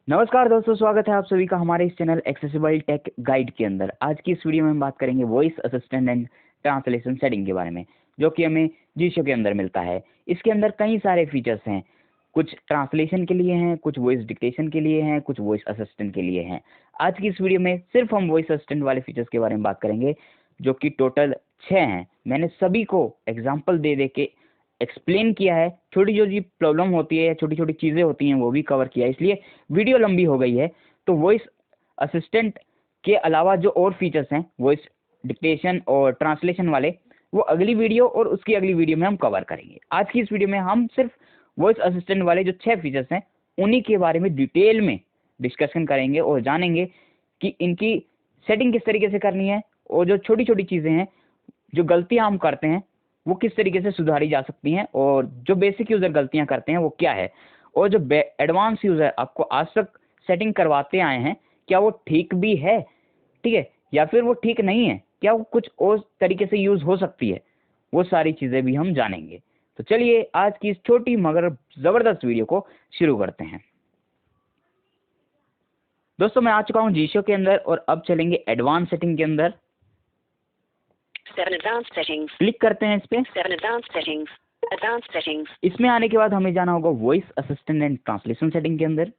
नमस्कार दोस्तों, स्वागत है आप सभी का हमारे इस चैनल एक्सेसिबल टेक गाइड के अंदर। आज की इस वीडियो में हम बात करेंगे voice assistant and translation setting के बारे में, जो कि हमें जीशो के अंदर मिलता है। इसके अंदर कई सारे फीचर्स हैं, कुछ ट्रांसलेशन के लिए हैं, कुछ वॉइस डिक्टेशन के लिए हैं, कुछ वॉइस असिस्टेंट के लिए हैं। आज की इस वीडियो में सिर्फ हम वॉइस असिस्टेंट वाले फीचर्स के बारे में बात करेंगे, जो कि टोटल 6 हैं। मैंने सभी को एग्जाम्पल दे दे के एक्सप्लेन किया है, छोटी छोटी प्रॉब्लम होती है, छोटी छोटी चीज़ें होती हैं वो भी कवर किया है, इसलिए वीडियो लंबी हो गई है। तो वॉइस असिस्टेंट के अलावा जो और फीचर्स हैं वॉइस डिक्टेशन और ट्रांसलेशन वाले, वो अगली वीडियो और उसकी अगली वीडियो में हम कवर करेंगे। आज की इस वीडियो में हम सिर्फ वॉइस असिस्टेंट वाले जो 6 फीचर्स हैं उन्हीं के बारे में डिटेल में डिस्कशन करेंगे और जानेंगे कि इनकी सेटिंग किस तरीके से करनी है, और जो छोटी छोटी चीज़ें हैं, जो गलतियां हम करते हैं, वो किस तरीके से सुधारी जा सकती हैं, और जो बेसिक यूज़र गलतियां करते हैं वो क्या है, और जो एडवांस यूज़र आपको आज तक सेटिंग करवाते आए हैं क्या वो ठीक भी है, ठीक है, या फिर वो ठीक नहीं है, क्या वो कुछ और तरीके से यूज़ हो सकती है, वो सारी चीज़ें भी हम जानेंगे। तो चलिए आज की इस छोटी मगर ज़बरदस्त वीडियो को शुरू करते हैं। दोस्तों, मैं आ चुका हूँ जीशो के अंदर और अब चलेंगे एडवांस सेटिंग के अंदर। 7 advanced settings. क्लिक करते हैं इस पे। 7 advanced settings. Advanced settings. इसमें आने के बाद हमें जाना होगा voice assistant and translation setting के अंदर।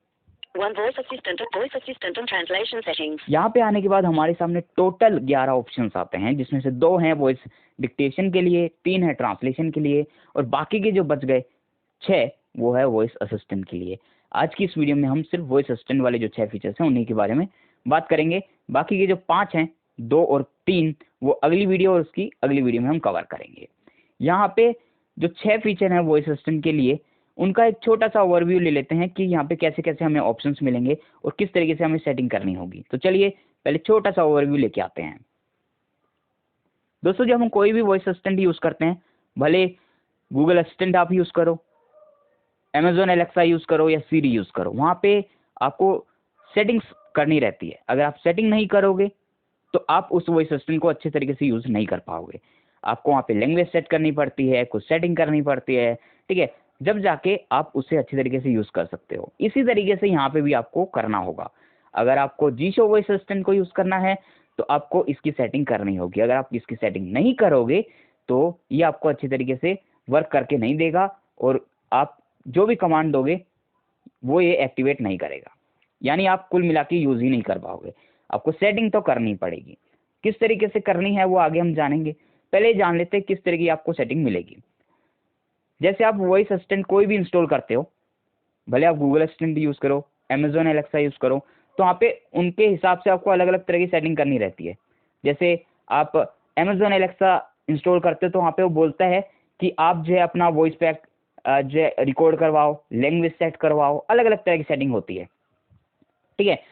1 voice assistant and translation settings. यहाँ पे आने के बाद हमारे सामने टोटल 11 ऑप्शंस आते हैं, जिसमें से 2 हैं वॉइस डिक्टेशन के लिए, 3 है ट्रांसलेशन के लिए, और बाकी के जो बच गए 6 वो है वॉइस असिस्टेंट के लिए। आज की इस वीडियो में हम सिर्फ वॉइस असिस्टेंट वाले जो 6 फीचर्स हैं उन्हीं के बारे में बात करेंगे। बाकी के जो 5 हैं, 2 और 3, वो अगली वीडियो और उसकी अगली वीडियो में हम कवर करेंगे। यहाँ पे जो 6 फीचर हैं वॉइस असिस्टेंट के लिए, उनका एक छोटा सा ओवरव्यू ले लेते हैं कि यहाँ पे कैसे कैसे हमें ऑप्शंस मिलेंगे और किस तरीके से हमें सेटिंग करनी होगी। तो चलिए पहले छोटा सा ओवरव्यू लेके आते हैं। दोस्तों, जब हम कोई भी वॉइस असिस्टेंट यूज़ करते हैं, भले गूगल असिस्टेंट आप यूज़ करो, अमेजोन एलेक्सा यूज़ करो या सीरी यूज़ करो, वहाँ पे आपको सेटिंग्स करनी रहती है। अगर आप सेटिंग नहीं करोगे तो आप उस वॉइस असिस्टेंट को अच्छे तरीके से यूज़ नहीं कर पाओगे। आपको वहाँ पे लैंग्वेज सेट करनी पड़ती है, कुछ सेटिंग करनी पड़ती है, ठीक है, जब जाके आप उसे अच्छे तरीके से यूज़ कर सकते हो। इसी तरीके से यहाँ पे भी आपको करना होगा। अगर आपको जीशो वॉइस असिस्टेंट को यूज़ करना है तो आपको इसकी सेटिंग करनी होगी। अगर आप इसकी सेटिंग नहीं करोगे तो ये आपको अच्छे तरीके से वर्क करके नहीं देगा, और आप जो भी कमांड दोगे वो ये एक्टिवेट नहीं करेगा। यानी आप कुल मिला के यूज़ ही नहीं कर पाओगे। आपको सेटिंग तो करनी पड़ेगी। किस तरीके से करनी है वो आगे हम जानेंगे। पहले जान लेते हैं किस तरह की आपको सेटिंग मिलेगी। जैसे आप वॉइस असिस्टेंट कोई भी इंस्टॉल करते हो, भले आप गूगल असिस्टेंट यूज़ करो, अमेजोन एलेक्सा यूज़ करो, तो वहाँ पे उनके हिसाब से आपको अलग अलग तरह की सेटिंग करनी रहती है। जैसे आप अमेजोन एलेक्सा इंस्टॉल करते हो तो वहाँ पे वो बोलता है कि आप जो है अपना वॉइस पैक जो है रिकॉर्ड करवाओ, लैंग्वेज सेट करवाओ, अलग अलग तरह की सेटिंग होती है, ठीक है।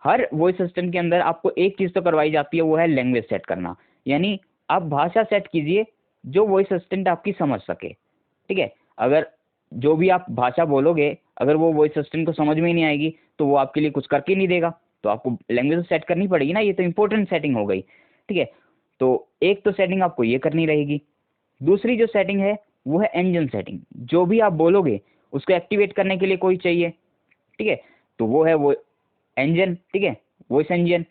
हर वॉइस असिस्टेंट के अंदर आपको एक चीज़ तो करवाई जाती है, वो है लैंग्वेज सेट करना। यानी आप भाषा सेट कीजिए जो वॉइस असिस्टेंट आपकी समझ सके, ठीक है। अगर जो भी आप भाषा बोलोगे, अगर वो वॉइस असिस्टेंट को समझ में ही नहीं आएगी तो वो आपके लिए कुछ करके नहीं देगा। तो आपको लैंग्वेज सेट करनी पड़ेगी ना, ये तो इंपॉर्टेंट सेटिंग हो गई, ठीक है। तो एक तो सेटिंग आपको ये करनी रहेगी। दूसरी जो सेटिंग है वो है इंजन सेटिंग। जो भी आप बोलोगे उसको एक्टिवेट करने के लिए कोई चाहिए, ठीक है, तो वो है वो इंजन, ठीक है, voice engine,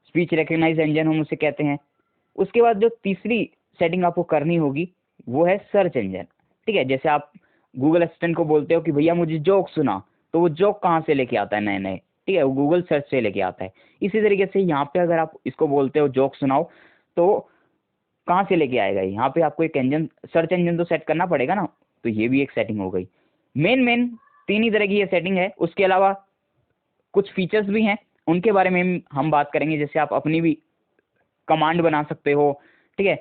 speech recognise engine हम उसे कहते हैं। उसके बाद जो तीसरी सेटिंग आपको करनी होगी वो है सर्च इंजन, ठीक है। जैसे आप गूगल असिस्टेंट को बोलते हो कि भैया मुझे जोक सुना, तो वो जोक कहाँ से लेके आता है नए नए, ठीक है, वो गूगल सर्च से लेके आता है। इसी तरीके से यहाँ पे अगर आप इसको बोलते हो जोक सुनाओ, तो कहाँ से लेके आएगा? यहाँ पे आपको एक इंजन, सर्च इंजन तो सेट करना पड़ेगा ना। तो ये भी एक सेटिंग हो गई। मेन 3 ही तरह की ये सेटिंग है। उसके अलावा कुछ फीचर्स भी हैं, उनके बारे में हम बात करेंगे। जैसे आप अपनी भी कमांड बना सकते हो, ठीक है।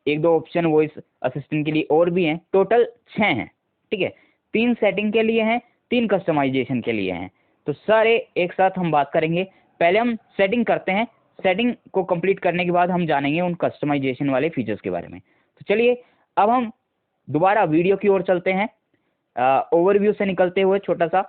1-2 ऑप्शन वॉइस असिस्टेंट के लिए और भी हैं, टोटल 6 हैं, ठीक है। 3 सेटिंग के लिए हैं, 3 कस्टमाइजेशन के लिए हैं। तो सारे एक साथ हम बात करेंगे। पहले हम सेटिंग करते हैं, सेटिंग को कंप्लीट करने के बाद हम जानेंगे उन कस्टमाइजेशन वाले फीचर्स के बारे में। तो चलिए अब हम दोबारा वीडियो की ओर चलते हैं, ओवरव्यू से निकलते हुए छोटा सा,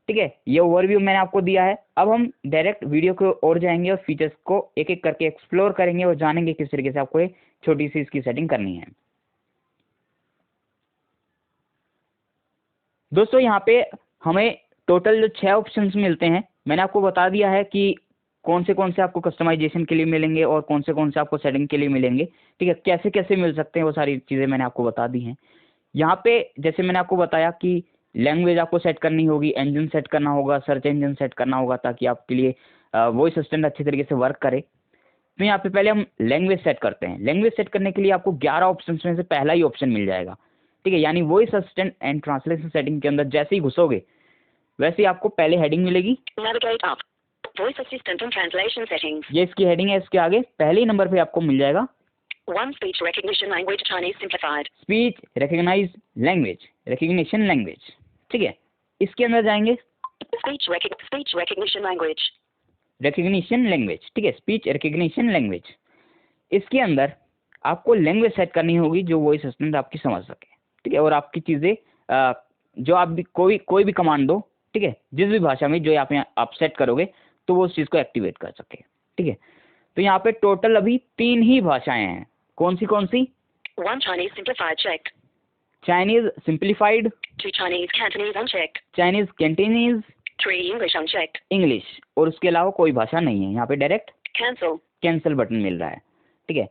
ठीक है। ये ओवरव्यू मैंने आपको दिया है। अब हम डायरेक्ट वीडियो की ओर जाएंगे और फीचर्स को एक एक करके एक्सप्लोर करेंगे और जानेंगे किस तरीके से आपको एक छोटी सी इसकी सेटिंग करनी है। दोस्तों, यहाँ पे हमें टोटल जो 6 ऑप्शंस मिलते हैं, मैंने आपको बता दिया है कि कौन से आपको कस्टमाइजेशन के लिए मिलेंगे और कौन से आपको सेटिंग के लिए मिलेंगे। ठीक है, कैसे कैसे मिल सकते हैं वो सारी चीज़ें मैंने आपको बता दी हैं। यहाँ पे जैसे मैंने आपको बताया कि लैंग्वेज आपको सेट करनी होगी, इंजन सेट करना होगा, सर्च इंजन सेट करना होगा, ताकि आपके लिए वॉइस असिस्टेंट अच्छी तरीके से वर्क करे। तो यहाँ पे पहले हम लैंग्वेज सेट करते हैं। लैंग्वेज सेट करने के लिए आपको 11 ऑप्शन में से पहला ही ऑप्शन मिल जाएगा। ठीक है, यानी voice assistant and translation setting के अंदर जैसे ही घुसोगे वैसे ही आपको पहले हेडिंग मिलेगी, Navigate up. Voice assistant and translation settings. ये इसकी हेडिंग है। इसके आगे पहले ही नंबर पे आपको मिल जाएगा 1 speech recognition language Chinese simplified. Speech recognise language, recognition language. ठीक है, इसके अंदर जाएंगे Speech recognition language. Recognition language. ठीक है, स्पीच रिकग्निशन लैंग्वेज। इसके अंदर आपको लैंग्वेज सेट करनी होगी जो वॉइस असिस्टेंट आपकी समझ सके। ठीक है, और आपकी चीज़ें जो आप भी कोई भी कमांड दो, ठीक है, जिस भी भाषा में जो आप सेट करोगे तो वो उस चीज़ को एक्टिवेट कर सके। ठीक है, तो यहाँ पे टोटल अभी 3 ही भाषाएं हैं। कौन सी 1 Chinese simplified checked. Chinese simplified, 2 Chinese Cantonese unchecked. Chinese Cantonese, 3 English unchecked. English, और उसके अलावा कोई भाषा नहीं है। यहाँ पे डायरेक्ट Cancel. कैंसिल बटन मिल रहा है। ठीक है,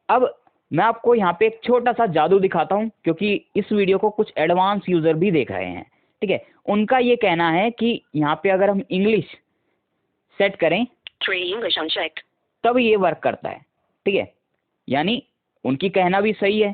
अब मैं आपको यहाँ पे एक छोटा सा जादू दिखाता हूँ, क्योंकि इस वीडियो को कुछ एडवांस यूज़र भी देख रहे हैं। ठीक है, उनका ये कहना है कि यहाँ पे अगर हम इंग्लिश सेट करें 3 English unchecked. तब ये वर्क करता है। ठीक है, यानी उनकी कहना भी सही है,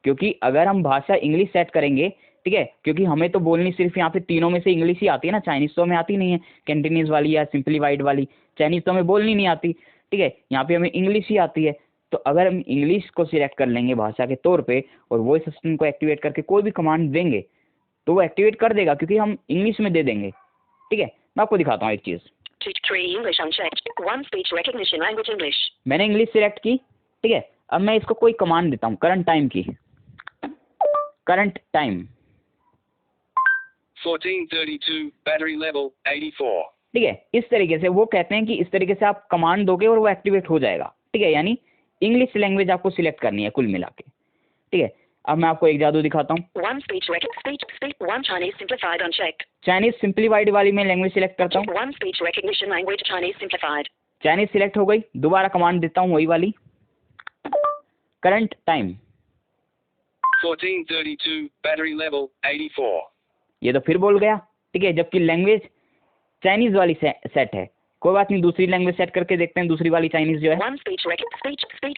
क्योंकि अगर हम भाषा इंग्लिश सेट करेंगे, ठीक है, क्योंकि हमें तो बोलनी सिर्फ यहाँ पे तीनों में से इंग्लिश ही आती है ना, चाइनीज़ तो हमें आती नहीं है, कैंटीनीज वाली या सिंप्लीफाइड वाली चाइनीज़ तो हमें बोलनी नहीं आती। ठीक है, यहाँ पे हमें इंग्लिश ही आती है। तो अगर हम इंग्लिश को सिलेक्ट कर लेंगे भाषा के तौर पे और वॉइस असिस्टेंट को एक्टिवेट करके कोई भी कमांड देंगे तो वो एक्टिवेट कर देगा, क्योंकि हम इंग्लिश में दे देंगे। ठीक है, मैं आपको दिखाता हूँ एक चीज़। 3 English unchecked. 1 speech recognition language English. मैंने इंग्लिश सिलेक्ट की। ठीक है, अब मैं इसको कोई कमांड देता हूँ करंट टाइम की, करंट टाइम 14:32, battery level 84. ठीक है, इस तरीके से वो कहते हैं कि इस तरीके से आप कमांड दोगे और वो एक्टिवेट हो जाएगा। ठीक है, यानी इंग्लिश लैंग्वेज आपको सिलेक्ट करनी है कुल मिला के। ठीक है, अब मैं आपको एक जादू दिखाता हूँ। 1 speech 1 Chinese simplified unchecked. Chinese simplified वाली में लैंग्वेज सिलेक्ट करता हूँ। 1 speech recognition language Chinese simplified. Chinese select हो गई, दोबारा कमांड देता हूँ वही वाली, करंट टाइम 14:32, battery level 84. ये तो फिर बोल गया। ठीक है, जबकि लैंग्वेज चाइनीज वाली सेट है। कोई बात नहीं, दूसरी लैंग्वेज सेट करके देखते हैं, दूसरी वाली चाइनीज जो है। 1 speech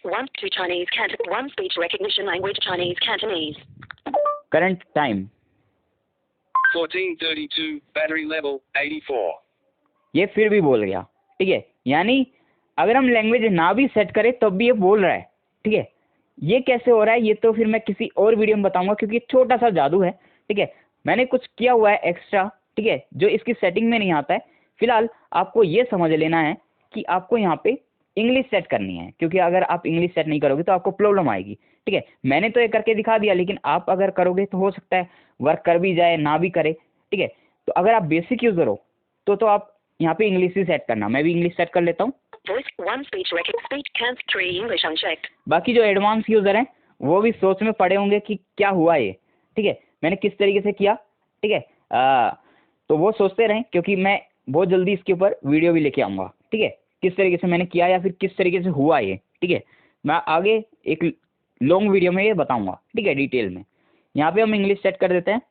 1 2 Chinese Canton 1 speech recognition language Chinese Cantonese. Current time 14:32, battery level 84. ये फिर भी बोल गया। ठीक है, यानी अगर हम लैंग्वेज ना भी सेट करें तब भी ये बोल रहा है। ठीक है, ये कैसे हो रहा है ये तो फिर मैं किसी और वीडियो में बताऊंगा, क्योंकि छोटा सा जादू है। ठीक है, मैंने कुछ किया हुआ है एक्स्ट्रा, ठीक है, जो इसकी सेटिंग में नहीं आता है। फिलहाल आपको ये समझ लेना है कि आपको यहाँ पे इंग्लिश सेट करनी है, क्योंकि अगर आप इंग्लिश सेट नहीं करोगे तो आपको प्रॉब्लम आएगी। ठीक है, मैंने तो ये करके दिखा दिया, लेकिन आप अगर करोगे तो हो सकता है वर्क कर भी जाए ना भी करे। ठीक है, तो अगर आप बेसिक यूज़र हो तो आप यहाँ पे इंग्लिश ही सेट करना। मैं भी इंग्लिश सेट कर लेता हूँ। Voice 1 speech Canton 3 English unchecked. बाकी जो एडवांस यूज़र हैं वो भी सोच में पड़े होंगे कि क्या हुआ ये। ठीक है, मैंने किस तरीके से किया। ठीक है, तो वो सोचते रहें, क्योंकि मैं बहुत जल्दी इसके ऊपर वीडियो भी लेके आऊँगा। ठीक है, किस तरीके से मैंने किया या फिर किस तरीके से हुआ ये। ठीक है, मैं आगे एक लॉन्ग वीडियो में ये बताऊँगा। ठीक है, डिटेल में। यहाँ पे हम इंग्लिश सेट कर देते हैं।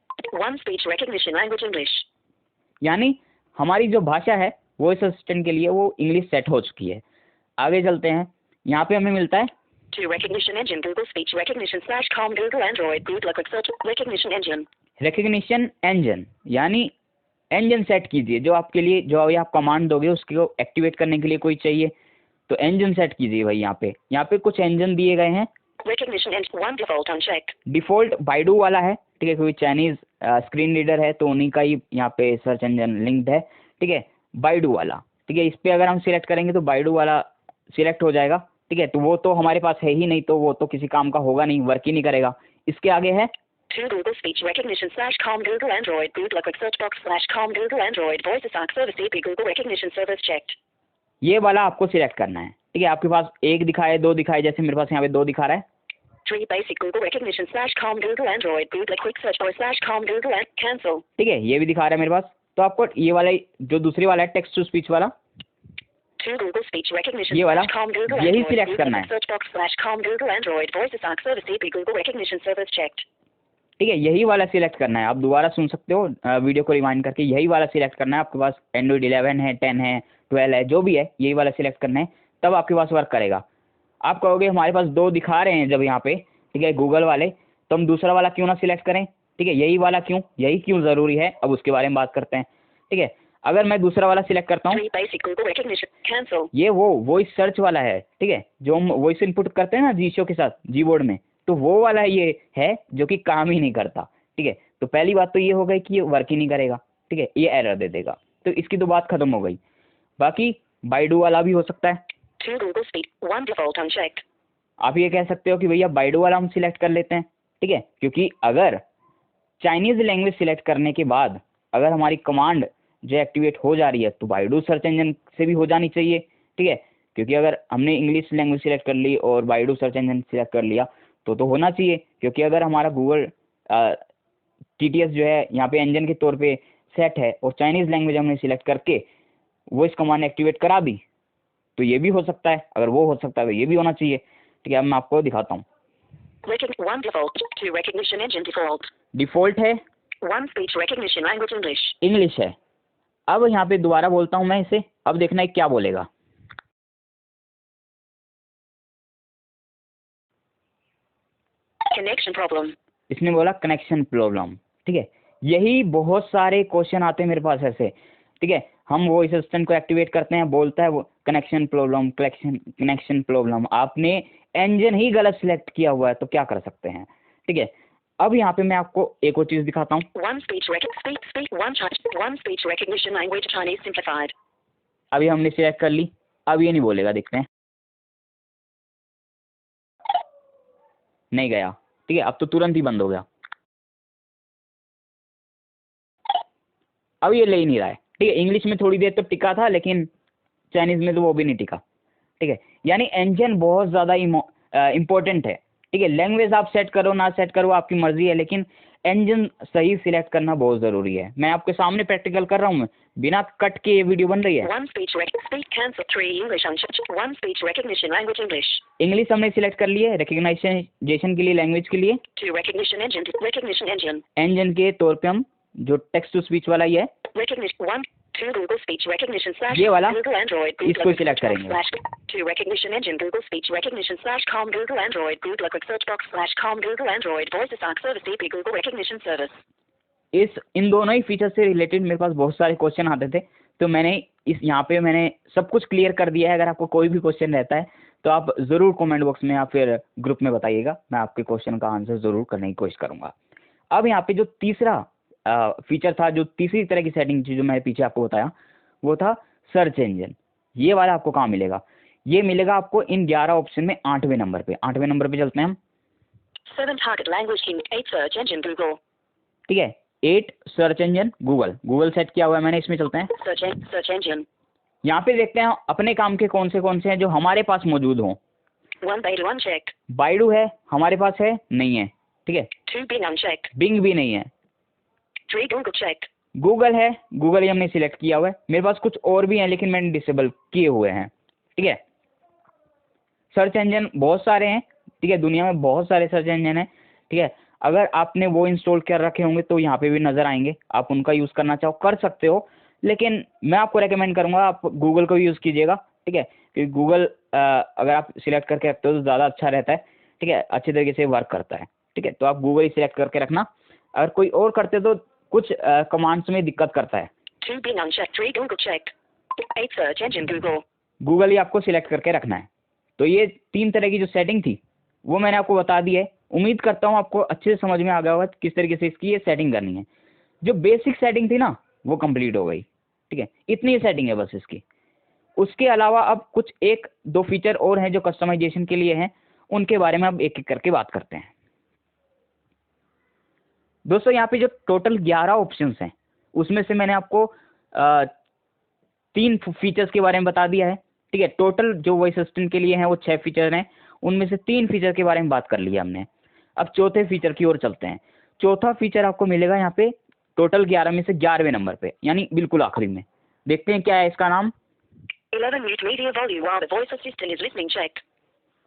1 speech recognition language English. यानी हमारी जो भाषा है वॉइस असिस्टेंट के लिए वो इंग्लिश सेट हो चुकी है। आगे चलते हैं, यहाँ पे हमें मिलता है 2 recognition engine Google speech recognition /com Google Android Google quick search recognition engine. Recognition engine, यानी इंजन सेट कीजिए जो आपके लिए, जो अभी आप कमांड दोगे उसको एक्टिवेट करने के लिए कोई चाहिए तो इंजन सेट कीजिए भाई। यहाँ पे कुछ इंजन दिए गए हैं। Recognition engine 1 default unchecked. Default Baidu वाला है। ठीक है, कोई चाइनीज़ स्क्रीन रीडर है तो उन्हीं का ही यहाँ पे सर्च इंजन लिंक्ड है। ठीक है, बाइडू वाला। ठीक है, इस पर अगर हम सिलेक्ट करेंगे तो बाइडू वाला सिलेक्ट हो जाएगा। ठीक है, तो वो तो हमारे पास है ही नहीं, तो वो तो किसी काम का होगा नहीं, वर्क ही नहीं करेगा। इसके आगे है 2 Google speech recognition /com Google Android Google quick search box /com Google Android voice attack service AP Google recognition service checked. ये वाला आपको सिलेक्ट करना है। ठीक है, आपके पास 1 दिखाए 2 दिखाए, जैसे मेरे पास यहाँ पे 2 दिखा रहा है। 3 basic Google recognition /com Google Android Google quick search voice /com Google cancel. ठीक है, ये भी दिखा रहा है मेरे पास। तो आपको ये वाला जो दूसरी वाला है टेक्स्ट टू स्पीच वाला, To Google Speech Recognition ये वाला com Google यही Android सिलेक्ट Google करना है। search box /com Google Android Voice Ask Service AP Google Recognition Service checked। ठीक है, यही वाला सिलेक्ट करना है। आप दोबारा सुन सकते हो वीडियो को रिवाइंड करके, यही वाला सिलेक्ट करना है। आपके पास एंड्रॉइड 11 है, 10 है, 12 है, जो भी है यही वाला सिलेक्ट करना है, तब आपके पास वर्क करेगा। आप कहोगे हमारे पास दो दिखा रहे हैं जब यहाँ पे, ठीक है, गूगल वाले, तो हम दूसरा वाला क्यों ना सिलेक्ट करें, ठीक है, यही वाला क्यों, यही क्यों ज़रूरी है, अब उसके बारे में बात करते हैं। ठीक है, अगर मैं दूसरा वाला सिलेक्ट करता हूँ, ये वो वॉइस सर्च वाला है, ठीक है, जो हम वॉइस इनपुट करते हैं ना जी शो के साथ जी बोर्ड में, तो वो वाला ये है जो कि काम ही नहीं करता। ठीक है, तो पहली बात तो ये हो गई कि ये वर्क ही नहीं करेगा, ठीक है, ये एरर दे देगा, तो इसकी तो बात खत्म हो गई। बाकी बाइडू वाला भी हो सकता है। आप ये कह सकते हो कि भैया बाइडू वाला हम सिलेक्ट कर लेते हैं, ठीक है, क्योंकि अगर चाइनीज़ लैंग्वेज सिलेक्ट करने के बाद अगर हमारी कमांड जो एक्टिवेट हो जा रही है तो बाइडू सर्च इंजन से भी हो जानी चाहिए। ठीक है, क्योंकि अगर हमने इंग्लिश लैंग्वेज सिलेक्ट कर ली और बाइडू सर्च इंजन सिलेक्ट कर लिया तो होना चाहिए, क्योंकि अगर हमारा गूगल TTS जो है यहाँ पे इंजन के तौर पे सेट है और चाइनीज़ लैंग्वेज हमने सिलेक्ट करके वो इस कमांड एक्टिवेट करा दी, तो ये भी हो सकता है। अगर वो हो सकता है तो ये भी होना चाहिए। ठीक है, अब मैं आपको दिखाता हूँ। डिफ़ॉल्ट है, इंग्लिश है। अब यहाँ पे दोबारा बोलता हूँ मैं इसे, अब देखना है क्या बोलेगा। कनेक्शन प्रॉब्लम, इसने बोला कनेक्शन प्रॉब्लम। ठीक है, यही बहुत सारे क्वेश्चन आते हैं मेरे पास ऐसे। ठीक है, हम वॉइस असिस्टेंट को एक्टिवेट करते हैं, बोलता है वो कनेक्शन कनेक्शन प्रॉब्लम। आपने इंजन ही गलत सिलेक्ट किया हुआ है तो क्या कर सकते हैं। ठीक है, अब यहाँ पे मैं आपको एक और चीज़ दिखाता हूँ। अभी हमने सिलेक्ट कर ली, अब ये नहीं बोलेगा, देखते हैं। नहीं गया। ठीक है, अब तो तुरंत ही बंद हो गया। अब ये ले ही नहीं रहा है। ठीक है, इंग्लिश में थोड़ी देर तो टिका था लेकिन चाइनीज़ में तो वो भी नहीं टिका। ठीक है, यानी इंजन बहुत ज़्यादा इम्पोर्टेंट है। ठीक है, लैंग्वेज आप सेट करो ना सेट करो आपकी मर्जी है, लेकिन इंजन सही सिलेक्ट करना बहुत ज़रूरी है। मैं आपके सामने प्रैक्टिकल कर रहा हूँ, बिना कट के ये वीडियो बन रही है। इंग्लिश हमने सिलेक्ट कर लिए रिकग्नाइजेशन के लिए, लैंग्वेज के लिए। इंजन के तौर पे हम जो टेक्स्ट टू स्पीच वाला ही है, ये वाला, इसको सिलेक्ट करेंगे। इन दोनों ही फीचर से रिलेटेड मेरे पास बहुत सारे क्वेश्चन आते थे, तो मैंने यहाँ पे मैंने सब कुछ क्लियर कर दिया है। अगर आपको कोई भी क्वेश्चन रहता है तो आप ज़रूर कमेंट बॉक्स में या फिर ग्रुप में बताइएगा, मैं आपके क्वेश्चन का आंसर ज़रूर करने की कोशिश करूँगा। अब यहाँ पे जो तीसरा फीचर था, जो तीसरी तरह की सेटिंग थी जो मैंने पीछे आपको बताया, वो था सर्च इंजन। ये वाला आपको कहाँ मिलेगा? ये मिलेगा आपको इन 11 ऑप्शन में 8वें नंबर पे। 8वें नंबर पे चलते हैं हम। 7 target language king, 8 search engine Google। ठीक है, 8 सर्च इंजन गूगल सेट किया हुआ है मैंने, इसमें चलते हैं। सर्च इंजन, यहाँ पे देखते हैं अपने काम के कौन से हैं जो हमारे पास मौजूद हों। 1 Baidu unchecked, बाइडू है हमारे पास, है नहीं है। ठीक है, 2 Bing unchecked, बिंग भी नहीं है। 3 Google checked, गूगल है, गूगल ही हमने सिलेक्ट किया हुआ है। मेरे पास कुछ और भी हैं लेकिन मैंने डिसेबल किए हुए हैं। ठीक है, सर्च इंजन बहुत सारे हैं। ठीक है, दुनिया में बहुत सारे सर्च इंजन हैं। ठीक है, अगर आपने वो इंस्टॉल कर रखे होंगे तो यहाँ पे भी नज़र आएंगे, आप उनका यूज़ करना चाहो कर सकते हो, लेकिन मैं आपको रेकमेंड करूँगा आप गूगल को यूज़ कीजिएगा। ठीक है, क्योंकि गूगल अगर आप सिलेक्ट करके रखते हो तो ज़्यादा अच्छा रहता है। ठीक है, अच्छे तरीके से वर्क करता है। ठीक है, तो आप गूगल ही सिलेक्ट करके रखना। अगर कोई और करते तो कुछ कमांड्स में दिक्कत करता है। 2 Bing unchecked, 3 Google checked, 8 search engine Google। Google ही आपको सिलेक्ट करके रखना है। तो ये 3 तरह की जो सेटिंग थी वो मैंने आपको बता दी है। उम्मीद करता हूँ आपको अच्छे से समझ में आ गया होगा किस तरीके से इसकी ये सेटिंग करनी है। जो बेसिक सेटिंग थी ना वो कंप्लीट हो गई। ठीक है, इतनी सेटिंग है बस इसकी। उसके अलावा अब कुछ 1-2 फीचर और हैं जो कस्टमाइजेशन के लिए हैं, उनके बारे में अब एक एक करके बात करते हैं। दोस्तों, यहाँ पे जो टोटल 11 ऑप्शंस हैं उसमें से मैंने आपको 3 फीचर्स के बारे में बता दिया है। ठीक है, टोटल जो वॉइस असिस्टेंट के लिए हैं वो 6 फीचर हैं, उनमें से 3 फीचर के बारे में बात कर लिया हमने। अब चौथे फीचर की ओर चलते हैं। चौथा फीचर आपको मिलेगा यहाँ पे टोटल 11 में से 11वें नंबर पे, यानी बिल्कुल आखिरी में। देखते हैं क्या है इसका नाम। 11. Mute media volume while the voice assistant is listening. Check.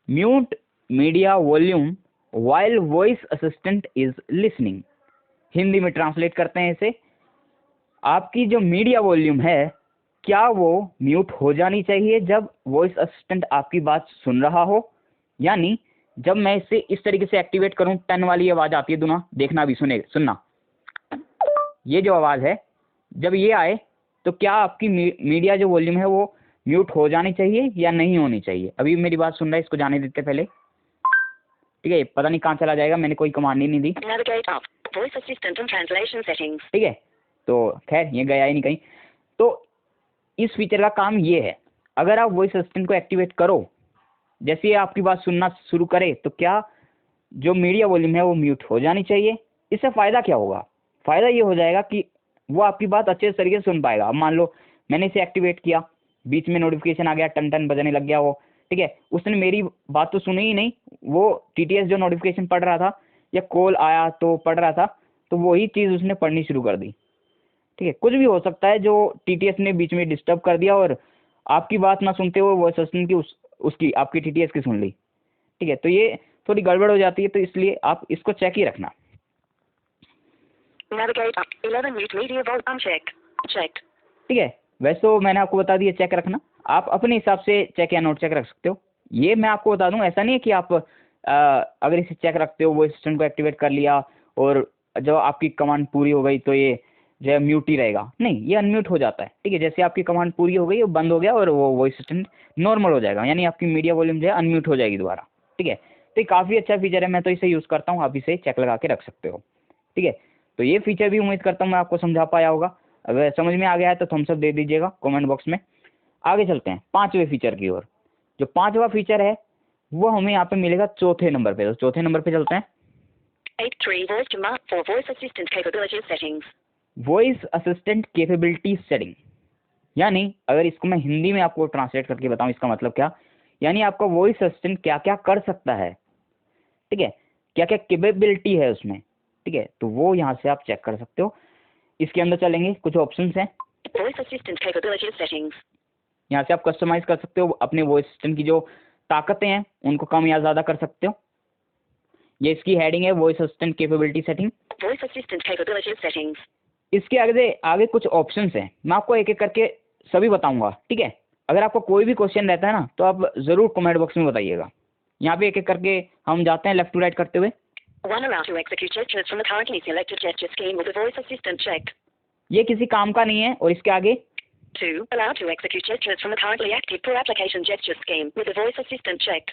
Mute media volume while voice assistant is listening. Hindi में ट्रांसलेट करते हैं इसे, आपकी जो मीडिया वॉल्यूम है क्या वो म्यूट हो जानी चाहिए जब वॉइस असिस्टेंट आपकी बात सुन रहा हो। यानी जब मैं इसे इस तरीके से एक्टिवेट करूं, टन वाली आवाज़ आती है, दुना देखना भी सुनना, ये जो आवाज़ है जब ये आए तो क्या आपकी मीडिया जो वॉल्यूम है वो म्यूट हो जानी चाहिए या नहीं होनी चाहिए। अभी मेरी बात सुन रहा है, इसको जाने देते पहले, ठीक है। पता नहीं कहाँ चला जाएगा, मैंने कोई कमांड ही नहीं दी। Navigate up. Voice assistant and translation settings. ठीक है, तो खैर ये गया ही नहीं कहीं। तो इस फीचर का काम ये है, अगर आप वॉइस असिस्टेंट को एक्टिवेट करो, जैसे ही आपकी बात सुनना शुरू करे तो क्या जो मीडिया वॉल्यूम है वो म्यूट हो जानी चाहिए। इससे फ़ायदा क्या होगा, फ़ायदा ये हो जाएगा कि वो आपकी बात अच्छे तरीके से सुन पाएगा। अब मान लो मैंने इसे एक्टिवेट किया, बीच में नोटिफिकेशन आ गया, टन टन बजने लग गया वो, ठीक है, उसने मेरी बात तो सुनी ही नहीं, वो टीटीएस जो नोटिफिकेशन पढ़ रहा था या कॉल आया तो पढ़ रहा था, तो वही चीज़ उसने पढ़नी शुरू कर दी। ठीक है, कुछ भी हो सकता है जो टीटीएस ने बीच में डिस्टर्ब कर दिया और आपकी बात ना सुनते हुए वॉइस असिस्टेंट की उसकी आपकी टीटीएस की सुन ली। ठीक है, तो ये थोड़ी गड़बड़ हो जाती है, तो इसलिए आप इसको चेक ही रखना। Navigate up. 11. Mute media volume. Unchecked. Checked. ठीक है, वैसे तो मैंने आपको बता दिया चेक रखना, आप अपने हिसाब से चेक या नोट चेक रख सकते हो। ये मैं आपको बता दूं, ऐसा नहीं है कि आप अगर इसे चेक रखते हो, वॉइस असिस्टेंट को एक्टिवेट कर लिया और जब आपकी कमांड पूरी हो गई तो ये जो है म्यूट ही रहेगा। नहीं, ये अनम्यूट हो जाता है। ठीक है, जैसे आपकी कमांड पूरी हो गई, वो बंद हो गया और वो वॉइस असिस्टेंट नॉर्मल हो जाएगा, यानी आपकी मीडिया वॉल्यूम जो है अनम्यूट हो जाएगी दोबारा। ठीक है, तो ये काफ़ी अच्छा फीचर है, मैं तो इसे यूज़ करता हूँ, आप इसे चेक लगा के रख सकते हो। ठीक है, तो ये फीचर भी उम्मीद करता हूँ मैं आपको समझा पाया होगा। अगर समझ में आ गया है तो थम्स अप दे दीजिएगा कमेंट बॉक्स में। आगे चलते हैं 5वें फीचर की ओर। जो 5वां फीचर है वो हमें यहाँ पे मिलेगा चौथे नंबर पे, तो चौथे नंबर पे चलते हैं। 8.3 Voice command for voice assistant capabilities settings. Voice assistant capability setting, यानी अगर इसको मैं हिंदी में आपको ट्रांसलेट करके बताऊं इसका मतलब क्या, यानी आपका वॉइस असिस्टेंट क्या क्या कर सकता है। ठीक है, क्या क्या कैपेबिलिटी है उसमें। ठीक है, तो वो यहाँ से आप चेक कर सकते हो। इसके अंदर चलेंगे, कुछ ऑप्शंस हैं, Voice assistant capabilities settings. यहाँ से आप कस्टमाइज कर सकते हो अपने वॉइस असिस्टेंट की जो ताकतें हैं उनको कम या ज़्यादा कर सकते हो। ये इसकी हेडिंग है, voice assistant capability setting. Voice assistant capabilities settings. इसके आगे कुछ ऑप्शंस हैं, मैं आपको एक एक करके सभी बताऊंगा। ठीक है, अगर आपको कोई भी क्वेश्चन रहता है ना तो आप ज़रूर कमेंट बॉक्स में बताइएगा। यहाँ पे एक एक करके हम जाते हैं लेफ्ट टू राइट करते हुए। 1. Allow to execute gestures from the currently selected gesture scheme with the voice assistant checked. ये किसी काम का नहीं है। और इसके आगे 2. Allow to execute gestures from the currently active per application gesture scheme with the voice assistant checked.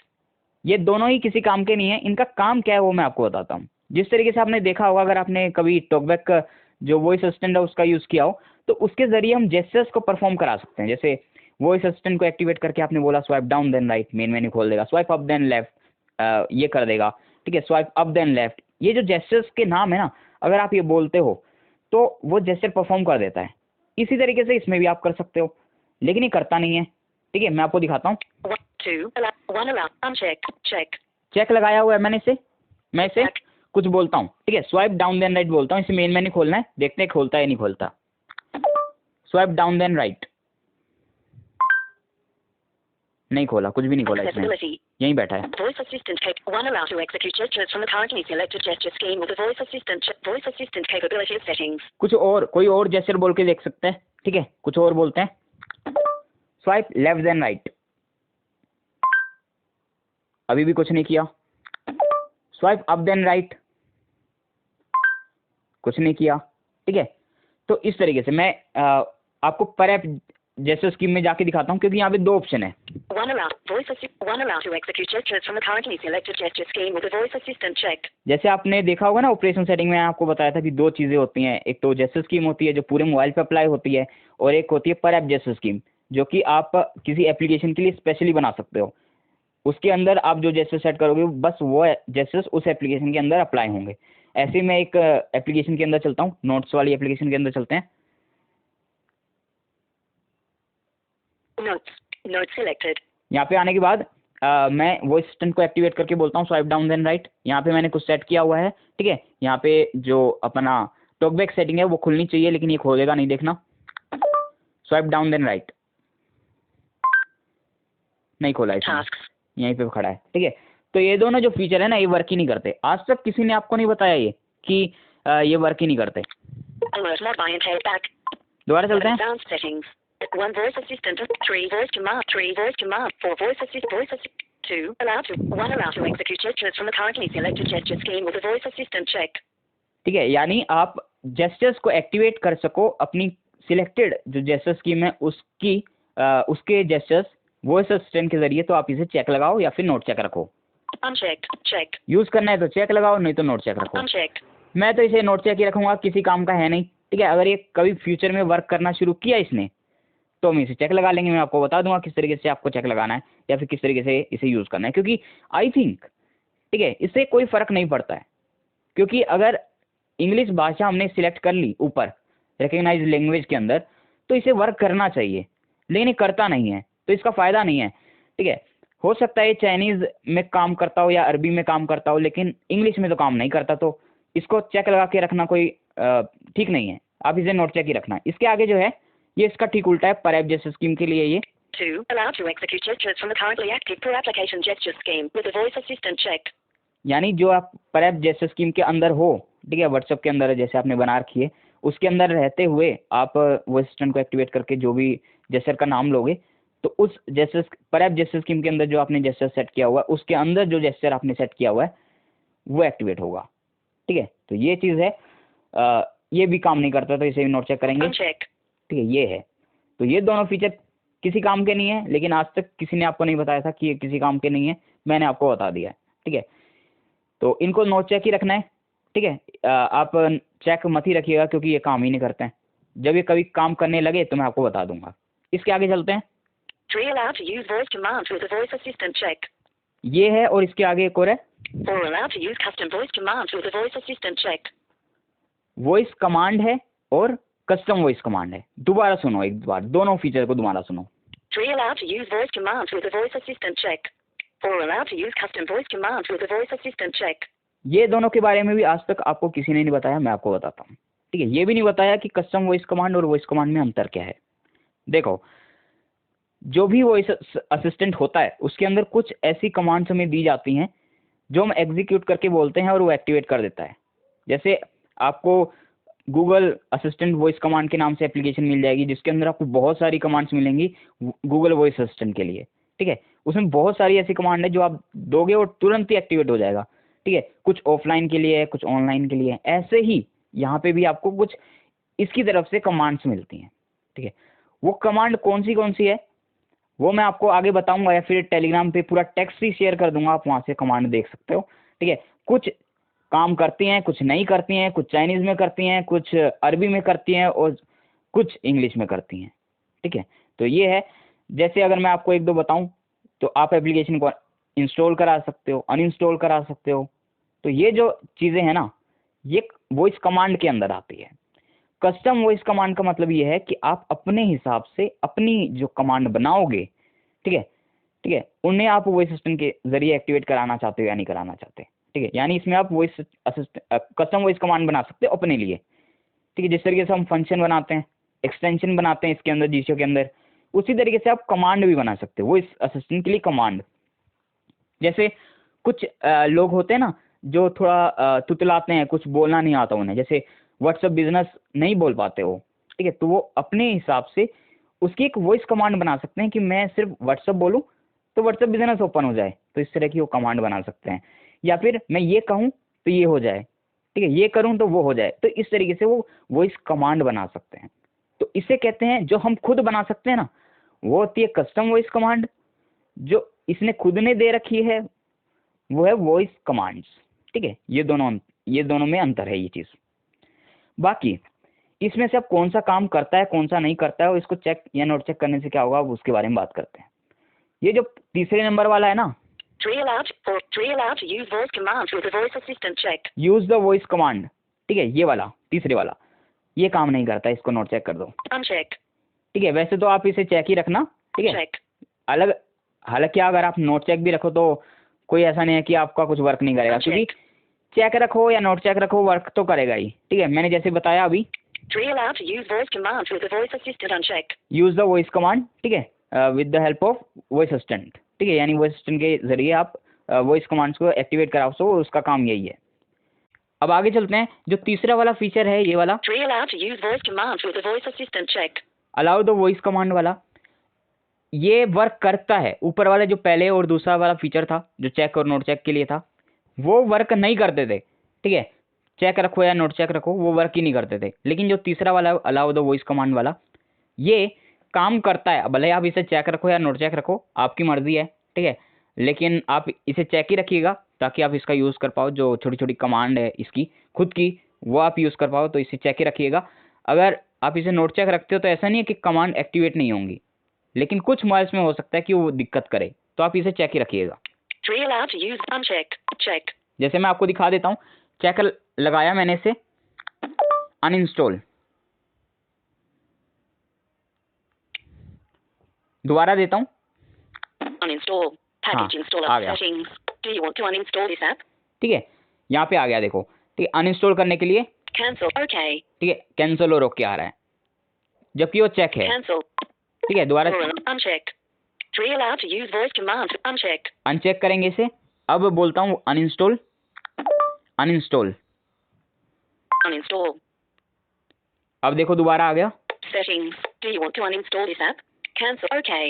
ये दोनों ही किसी काम के नहीं है। इनका काम क्या है वो मैं आपको बताता हूँ। जिस तरीके से आपने देखा होगा, अगर आपने कभी टॉकबैक का जो वॉइस असिस्टेंट है उसका यूज़ किया हो, तो उसके ज़रिए हम जेस्चर्स को परफॉर्म करा सकते हैं। जैसे वॉइस असिस्टेंट को एक्टिवेट करके आपने बोला swipe down then right, main menu खोल देगा, स्वाइप अप देन लेफ्ट, ये कर देगा। ठीक है, स्वाइप अप देन लेफ्ट, ये जो जेस्चर्स के नाम है ना, अगर आप ये बोलते हो तो वो जेस्चर परफॉर्म कर देता है। इसी तरीके से इसमें भी आप कर सकते हो, लेकिन ये करता नहीं है। ठीक है, मैं आपको दिखाता हूँ। 2. Allow unchecked checked. चेक लगाया हुआ है मैंने इसे, मैं इसे कुछ बोलता हूँ। ठीक है, स्वाइप डाउन देन राइट बोलता हूँ, इसे मेन मेन्यू खोलना है, देखते हैं खोलता है या नहीं खोलता। स्वाइप डाउन देन राइट, नहीं खोला, कुछ भी नहीं खोला इसमें, Accessibility. यहीं बैठा है। Voice assistant 1. Allow to execute gestures from the currently selected gesture scheme with the voice assistant capabilities settings. कुछ और, कोई और जेस्चर बोल के देख सकते हैं। ठीक है, कुछ और बोलते हैं। स्वाइप लेफ्ट देन राइट, अभी भी कुछ नहीं किया। स्वाइप अप देन राइट, कुछ नहीं किया। ठीक है, तो इस तरीके से मैं आपको पर ऐप जैसे स्कीम में जाके दिखाता हूँ, क्योंकि यहाँ पे दो ऑप्शन है। 1. Allow to execute gestures from the currently selected gesture scheme with the voice assistant checked. जैसे आपने देखा होगा ना, ऑपरेशन सेटिंग में आपको बताया था कि दो चीज़ें होती हैं, एक तो जेस्चर स्कीम होती है जो पूरे मोबाइल पे अप्लाई होती है, और एक होती है पर ऐप जेस्चर स्कीम जो कि आप किसी एप्लीकेशन के लिए स्पेशली बना सकते हो। उसके अंदर आप जो जेस्चर सेट करोगे बस वो जेस्चर्स उस एप्लीकेशन के अंदर अप्लाई होंगे। ऐसे मैं एक एप्लीकेशन के अंदर चलता हूँ, नोट्स वाली एप्लीकेशन के अंदर चलते हैं। Notes selected. यहाँ पे आने के बाद मैं वॉइस असिस्टेंट को एक्टिवेट करके बोलता हूँ स्वाइप डाउन देन राइट। यहाँ पे मैंने कुछ सेट किया हुआ है। ठीक है, यहाँ पे जो अपना टॉकबैक सेटिंग है वो खुलनी चाहिए, लेकिन ये खोलेगा नहीं, देखना। स्वाइप डाउन देन राइट, नहीं खोला इसने, Tasks. यहीं पे खड़ा है, ठीक है। तो ये दोनों जो फीचर है ना, ये वर्क ही नहीं करते। आज तक किसी ने आपको नहीं बताया ये कि ये वर्क ही नहीं करते। Alert mode by and back. दोबारा चलते हैं। Advanced settings. 1 voice assistant. 3 voice command. 3 voice command. 4 voice assist. Voice assist. 2 allow to. 1 allow to execute gestures from the currently selected gesture scheme with a voice assistant checked. ठीक है, यानी आप gestures को activate कर सको अपनी selected जो gesture scheme है उसके जेस्चर्स वॉइस असिस्टेंट के जरिए, तो आप इसे चेक लगाओ या फिर नोट चेक रखो। Unchecked. Checked. यूज करना है तो चेक लगाओ, नहीं तो नोट चेक रखो। Unchecked. मैं तो इसे नोट चेक ही रखूंगा, किसी काम का है नहीं, ठीक है। अगर ये कभी फ्यूचर में वर्क करना शुरू किया इसने, तो हम इसे चेक लगा लेंगे। मैं आपको बता दूंगा किस तरीके से आपको चेक लगाना है या फिर किस तरीके से इसे यूज करना है, क्योंकि आई थिंक, ठीक है, इससे कोई फर्क नहीं पड़ता है। क्योंकि अगर इंग्लिश भाषा हमने सिलेक्ट कर ली ऊपर रिकग्नाइज लैंग्वेज के अंदर, तो इसे वर्क करना चाहिए, लेकिन ये करता नहीं है, तो इसका फायदा नहीं है, ठीक है। हो सकता है चाइनीज में काम करता हो या अरबी में काम करता हो, लेकिन इंग्लिश में तो काम नहीं करता, तो इसको चेक लगा के रखना कोई ठीक नहीं है। आप इसे नोट चेक ही रखना। इसके आगे जो है ये इसका ठीक उल्टा है, परैप जेस्चर स्कीम के लिए ये 2 allow to execute gestures from the currently active per application gesture scheme with a voice assistant checked. यानी जो आप परैप जेस्चर स्कीम के अंदर हो, ठीक है, व्हाट्सएप के अंदर जैसे आपने बना रखी है, उसके अंदर रहते हुए आप वॉइस असिस्टेंट को एक्टिवेट करके जो भी जेस्चर का नाम लोगे, तो उस जेस्चर परैप जेस्चर स्कीम के अंदर जो आपने जेस्चर सेट किया हुआ है, उसके अंदर जो जेस्चर आपने सेट किया हुआ है वो एक्टिवेट होगा, ठीक है। तो ये चीज़ है, ये भी काम नहीं करता, तो इसे भी नोट चेक करेंगे, Unchecked. ठीक है। ये है, तो ये दोनों फीचर किसी काम के नहीं है, लेकिन आज तक किसी ने आपको नहीं बताया था कि ये किसी काम के नहीं है, मैंने आपको बता दिया है, ठीक है। तो इनको नोट चेक ही रखना है, ठीक है। आप चेक मत ही रखिएगा, क्योंकि ये काम ही नहीं करते हैं। जब ये कभी काम करने लगे तो मैं आपको बता दूंगा। इसके आगे चलते हैं। 3 allow to use voice commands with a voice assistant checked. ये है, और इसके आगे एक और है, 4 allow to use custom voice commands with a voice assistant checked. Voice command है और कस्टम वॉइस कमांड है। दोबारा सुनो एक बार, दोनों फीचर को दोबारा सुनो। 3 allow to use voice commands with a voice assistant checked. 4 allow to use custom voice commands with a voice assistant checked. ये दोनों के बारे में भी आज तक आपको किसी ने नहीं बताया, मैं आपको बताता हूँ, ठीक है। ये भी नहीं बताया कि कस्टम वॉइस कमांड और वॉइस कमांड में अंतर क्या है। देखो, जो भी वॉइस असिस्टेंट होता है उसके अंदर कुछ ऐसी कमांड्स हमें दी जाती हैं जो हम एग्जीक्यूट करके बोलते हैं और वो एक्टिवेट कर देता है। जैसे आपको गूगल असिस्टेंट वॉइस कमांड के नाम से एप्लीकेशन मिल जाएगी, जिसके अंदर आपको बहुत सारी कमांड्स मिलेंगी गूगल वॉइस असिस्टेंट के लिए, ठीक है। उसमें बहुत सारी ऐसी कमांड है जो आप दोगे और तुरंत ही एक्टिवेट हो जाएगा, ठीक है। कुछ ऑफलाइन के लिए है, कुछ ऑनलाइन के लिए है। ऐसे ही यहाँ पे भी आपको कुछ इसकी तरफ से कमांड्स मिलती हैं, ठीक है। वो कमांड कौन सी है वो मैं आपको आगे बताऊंगा, या फिर टेलीग्राम पे पूरा टेक्स्ट ही शेयर कर दूंगा, आप वहाँ से कमांड देख सकते हो, ठीक है। कुछ काम करती हैं, कुछ नहीं करती हैं, कुछ चाइनीज़ में करती हैं, कुछ अरबी में करती हैं और कुछ इंग्लिश में करती हैं, ठीक है। तो ये है, जैसे अगर मैं आपको एक दो बताऊं, तो आप एप्लीकेशन को इंस्टॉल करा सकते हो, अनइंस्टॉल करा सकते हो। तो ये जो चीज़ें हैं ना, ये वॉइस कमांड के अंदर आती है। कस्टम वॉइस कमांड का मतलब ये है कि आप अपने हिसाब से अपनी जो कमांड बनाओगे, ठीक है, उन्हें आप वॉइस असिस्टेंट के जरिए एक्टिवेट कराना चाहते हो या नहीं कराना चाहते, ठीक है। यानी इसमें आप voice assistant custom voice command बना सकते हो अपने लिए, ठीक है। जिस तरीके से हम फंक्शन बनाते हैं, एक्सटेंशन बनाते हैं इसके अंदर, जीशो के अंदर, उसी तरीके से आप कमांड भी बना सकते हो वॉइस असिस्टेंट के लिए कमांड। जैसे कुछ लोग होते हैं ना जो थोड़ा तुतलाते हैं, कुछ बोलना नहीं आता उन्हें, जैसे व्हाट्सएप बिजनेस नहीं बोल पाते हो, ठीक है। तो वो अपने हिसाब से उसकी एक वॉइस कमांड बना सकते हैं कि मैं सिर्फ व्हाट्सएप बोलूं तो व्हाट्सएप बिजनेस ओपन हो जाए, तो इस तरह की वो कमांड बना सकते हैं। या फिर मैं ये कहूं तो ये हो जाए, ठीक है, ये करूं तो वो हो जाए, तो इस तरीके से वो वॉइस कमांड बना सकते हैं। तो इसे कहते हैं, जो हम खुद बना सकते हैं ना, वो होती है कस्टम वॉइस कमांड। जो इसने खुद ने दे रखी है वो है वॉइस कमांड्स, ठीक है। ये दोनों में अंतर है ये चीज़। बाकी इसमें से अब कौन सा काम करता है कौन सा नहीं करता है, और इसको चेक या नोट चेक करने से क्या होगा, अब उसके बारे में बात करते हैं। ये जो तीसरे नंबर वाला है ना, 3 allow to use voice commands with a voice assistant checked. Use the voice command, ठीक है, ये वाला तीसरे वाला, ये काम नहीं करता, इसको नोट चेक कर दो, Unchecked. ठीक है। वैसे तो आप इसे चेक ही रखना, ठीक है। Checked. हालांकि अगर आप नोट चेक भी रखो तो कोई ऐसा नहीं है कि आपका कुछ वर्क नहीं करेगा, क्योंकि चेक रखो या नोट चेक रखो, वर्क तो करेगा ही। ठीक है, मैंने जैसे बताया अभी, 3 allowed to use voice commands with the voice assistant unchecked. Use the voice command, ठीक है, with the help of voice assistant. ठीक है, यानी वॉइस असिस्टेंट के जरिए आप वॉइस कमांड्स को एक्टिवेट करा सको, उसका काम यही है। अब आगे चलते हैं, जो तीसरा वाला फीचर है ये वाला, 3 allowed to use voice commands with the voice assistant checked. Allow the voice command वाला, ये वर्क करता है। ऊपर वाला जो पहले और दूसरा वाला फीचर था जो चेक और नोट चेक के लिए था, वो वर्क नहीं करते थे। ठीक है, चेक रखो या नोट चेक रखो, वो वर्क ही नहीं करते थे। लेकिन जो तीसरा वाला अलाउ द वॉइस कमांड वाला, ये काम करता है। भले आप इसे चेक रखो या नोट चेक रखो, आपकी मर्जी है। ठीक है, लेकिन आप इसे चेक ही रखिएगा ताकि आप इसका यूज़ कर पाओ। जो छोटी छोटी कमांड है इसकी खुद की, वो आप यूज़ कर पाओ, तो इसे चेक ही रखिएगा। अगर आप इसे नोट चेक रखते हो तो ऐसा नहीं है कि कमांड एक्टिवेट नहीं होंगी, लेकिन कुछ मोबाइल्स में हो सकता है कि वो दिक्कत करे, तो आप इसे चेक ही रखिएगा। 3 allowed to use unchecked. Checked. जैसे मैं आपको दिखा देता हूँ, चेक लगाया मैंने इसे, अनइंस्टॉल, दोबारा देता हूँ, Uninstall. Package installer आ गया। settings. Do you want to uninstall this app? ठीक है, यहाँ पे आ गया देखो। ठीक है, अनइंस्टॉल करने के लिए, Cancel. Okay. ठीक है, कैंसिल और ओके आ रहा है, जबकि वो चेक है। Cancel. ठीक है, दोबारा Or unchecked. 3 allowed to use voice commands. Unchecked. Uncheck करेंगे इसे। अब बोलता हूँ अनइंस्टॉल, अनइंस्टॉल, Uninstall. अब देखो दोबारा आ गया। Settings. Do you want to uninstall this app? Cancel. Okay.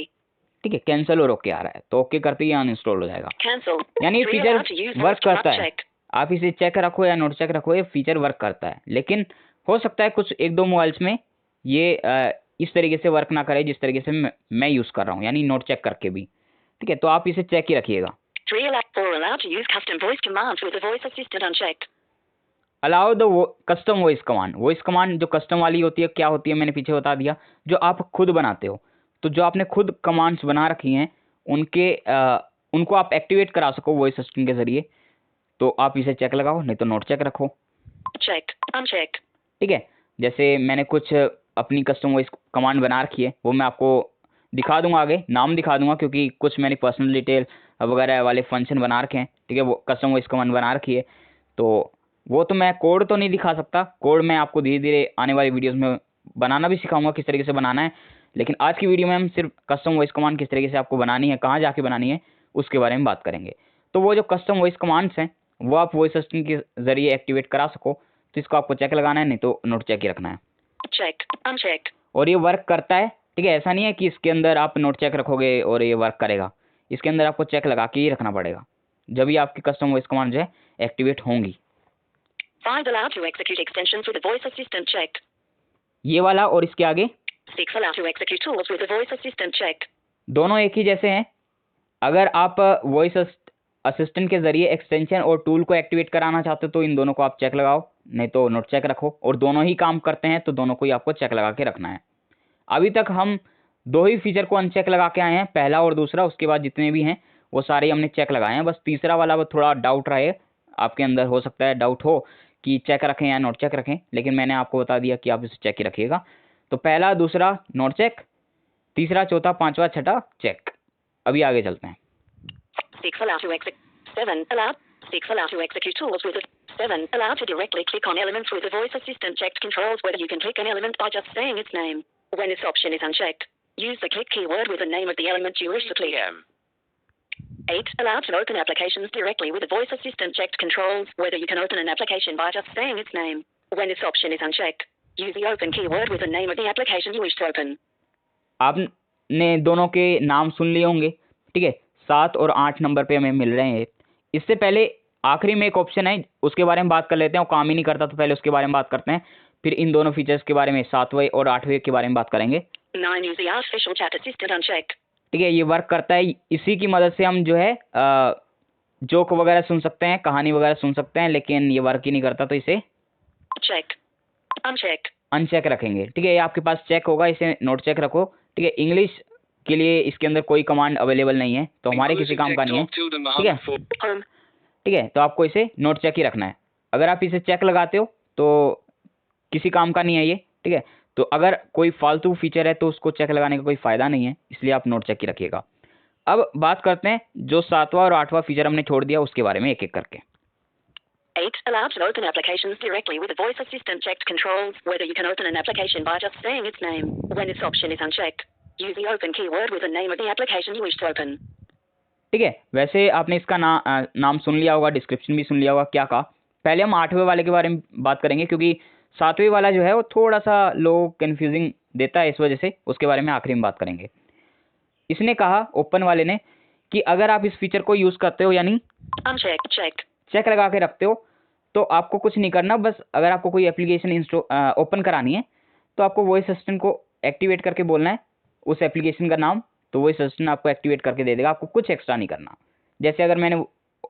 ठीक है, कैंसिल और ओके आ रहा है, तो ओके करते ही अनइंस्टॉल हो जाएगा। Cancel. यानी ये 3 feature allowed to use work voice करता है। unchecked. आप इसे चेक रखो या नोट चेक रखो, ये फीचर वर्क करता है। लेकिन हो सकता है कुछ एक दो मोबाइल्स में ये इस तरीके से वर्क ना करे जिस तरीके से मैं यूज़ कर रहा हूँ, यानी नोट चेक करके भी। ठीक है, तो आप इसे चेक ही रखिएगा। 4 allowed to use custom voice commands with the voice assistant unchecked. Allow the custom voice command, voice command जो कस्टम वाली होती है, क्या होती है मैंने पीछे बता दिया, जो आप खुद बनाते हो। तो जो आपने खुद कमांड्स बना रखी हैं उनको आप एक्टिवेट करा सको वॉइस असिस्टेंट के जरिए, तो आप इसे चेक लगाओ, नहीं तो नोट चेक रखो। Checked. Unchecked. ठीक है, जैसे मैंने कुछ अपनी कस्टम वॉइस कमांड बना रखी है, वो मैं आपको दिखा दूंगा, आगे नाम दिखा दूंगा, क्योंकि कुछ मैंने पर्सनल डिटेल वगैरह वाले फंक्शन बना रखे हैं। ठीक है, वो कस्टम वॉइस कमांड बना रखी है, तो वो तो मैं कोड तो नहीं दिखा सकता। कोड मैं आपको धीरे धीरे आने वाली वीडियोस में बनाना भी सिखाऊंगा किस तरीके से बनाना है। लेकिन आज की वीडियो में हम सिर्फ कस्टम वॉइस कमांड किस तरीके से आपको बनानी है, कहाँ जाके बनानी है, उसके बारे में बात करेंगे। तो वो जो कस्टम वॉइस कमांड्स हैं वो आप वॉइस असिस्टेंट के जरिए एक्टिवेट करा सको, तो इसको आपको चेक लगाना है, नहीं तो नोट चेक ही रखना है। Checked. Unchecked. और ये वर्क करता है। ठीक है, ऐसा नहीं है कि इसके अंदर आप नोट चेक रखोगे और ये वर्क करेगा। इसके अंदर आपको चेक लगा के ही रखना पड़ेगा, जब भी आपकी कस्टम वॉइस कमांड जो है एक्टिवेट होंगी। 5 allowed to execute extensions with the voice assistant checked. ये वाला और इसके आगे 6 allowed to execute tools with the voice assistant checked. दोनों एक ही जैसे हैं। अगर आप वॉइस असिस्टेंट के जरिए एक्सटेंशन और टूल को एक्टिवेट कराना चाहते हो तो इन दोनों को आप चेक लगाओ, नहीं तो नोट चेक रखो। और दोनों ही काम करते हैं तो दोनों को ही आपको चेक लगा के रखना है। अभी तक हम दो ही फीचर को अनचेक लगा के आए हैं, पहला और दूसरा। उसके बाद जितने भी हैं वो सारे हमने चेक लगाए हैं। बस तीसरा वाला वो थोड़ा डाउट रहे आपके अंदर, हो सकता है डाउट हो कि चेक रखें या नोट चेक रखें, लेकिन मैंने आपको बता दिया कि आप इसे चेक ही रखिएगा। तो पहला दूसरा नोट चेक, तीसरा चौथा पांचवा छठा चेक। अभी आगे चलते हैं। 6 allowed to execute. 7 allowed. 6 allowed to execute tools with the 7 allowed to directly click on elements with the voice assistant checked. Controls whether you can click an element by just saying its name. When this option is unchecked, use the click keyword with the name of the element you wish to click. 8 allowed to open applications directly with the voice assistant checked. Controls whether you can open an application by just saying its name. When this option is unchecked, use the open keyword with the name of the application you wish to open. आपने दोनों के नाम सुन लिए होंगे। ठीक है, 7 और 8 number पे हमें मिल रहे हैं। इससे पहले आखिरी में एक ऑप्शन है, उसके बारे में बात कर लेते हैं। वो काम ही नहीं करता तो पहले उसके बारे में बात करते हैं, फिर इन दोनों फीचर्स के बारे में 7वें और 8वें के बारे में बात करेंगे। 9 use the artificial chat assistant unchecked. ठीक है, ये वर्क करता है। इसी की मदद से हम जो है जोक वगैरह सुन सकते हैं, कहानी वगैरह सुन सकते हैं, लेकिन ये वर्क ही नहीं करता तो इसे Checked. Unchecked. अनचेक रखेंगे। ठीक है, ये आपके पास चेक होगा, इसे नोट चेक रखो। ठीक है, इंग्लिश के लिए इसके अंदर कोई कमांड अवेलेबल नहीं है, तो हमारे किसी काम का नहीं है। ठीक है, Home. ठीक है, तो आपको इसे नोट चेक ही रखना है। अगर आप इसे चेक लगाते हो तो किसी काम का नहीं है ये। ठीक है, तो अगर कोई फालतू फीचर है तो उसको चेक लगाने का कोई फ़ायदा नहीं है, इसलिए आप नोट चेक ही रखिएगा। अब बात करते हैं जो 7वां और 8वां फीचर हमने छोड़ दिया उसके बारे में एक एक करके। 8. Allowed to open applications directly with the voice assistant. Checked controls whether you can open an application by just saying its name. When this option is unchecked, use the open keyword with the name of the application you wish to open. ठीक है, वैसे आपने इसका नाम सुन लिया होगा, description भी सुन लिया होगा। क्या कहा, पहले हम 8वें वाले के बारे में बात करेंगे क्योंकि 7वें वाला जो है वो थोड़ा सा लोग कन्फ्यूजिंग देता है, इस वजह से उसके बारे में आखिरी में बात करेंगे। इसने कहा ओपन वाले ने कि अगर आप इस फीचर को यूज़ करते हो यानी चेक लगा के रखते हो तो आपको कुछ नहीं करना, बस अगर आपको कोई एप्लीकेशन ओपन करानी है तो आपको वॉइस असिस्टेंट को एक्टिवेट करके बोलना है उस एप्लीकेशन का नाम, तो वॉइस असिस्टेंट आपको एक्टिवेट करके दे देगा, आपको कुछ एक्स्ट्रा नहीं करना। जैसे अगर मैंने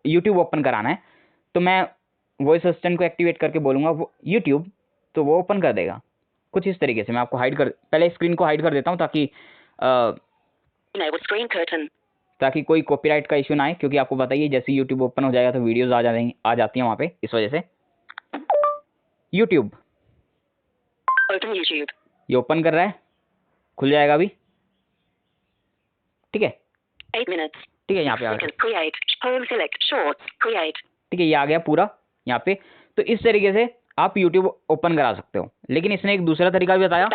यूट्यूब ओपन कराना है तो मैं वॉइस असिस्टेंट को एक्टिवेट करके बोलूँगा वो यूट्यूब, तो वो ओपन कर देगा। कुछ इस तरीके से मैं आपको पहले स्क्रीन को हाइड कर देता हूँ ताकि कोई कॉपीराइट का इशू ना आए, क्योंकि आपको बताइए जैसे यूट्यूब ओपन हो जाएगा तो वीडियोस आ जाती हैं वहाँ पे, इस वजह से। यूट्यूब ये ओपन कर रहा है, खुल जाएगा अभी, ठीक है। 8 minutes. ठीक है, यहाँ पे आ गया, Create. Home select. Shorts. Create. ठीक है, ये आ गया पूरा यहाँ पे। तो इस तरीके से आप यूट्यूब ओपन करा सकते हो। लेकिन इसने एक दूसरा तरीका भी बताया,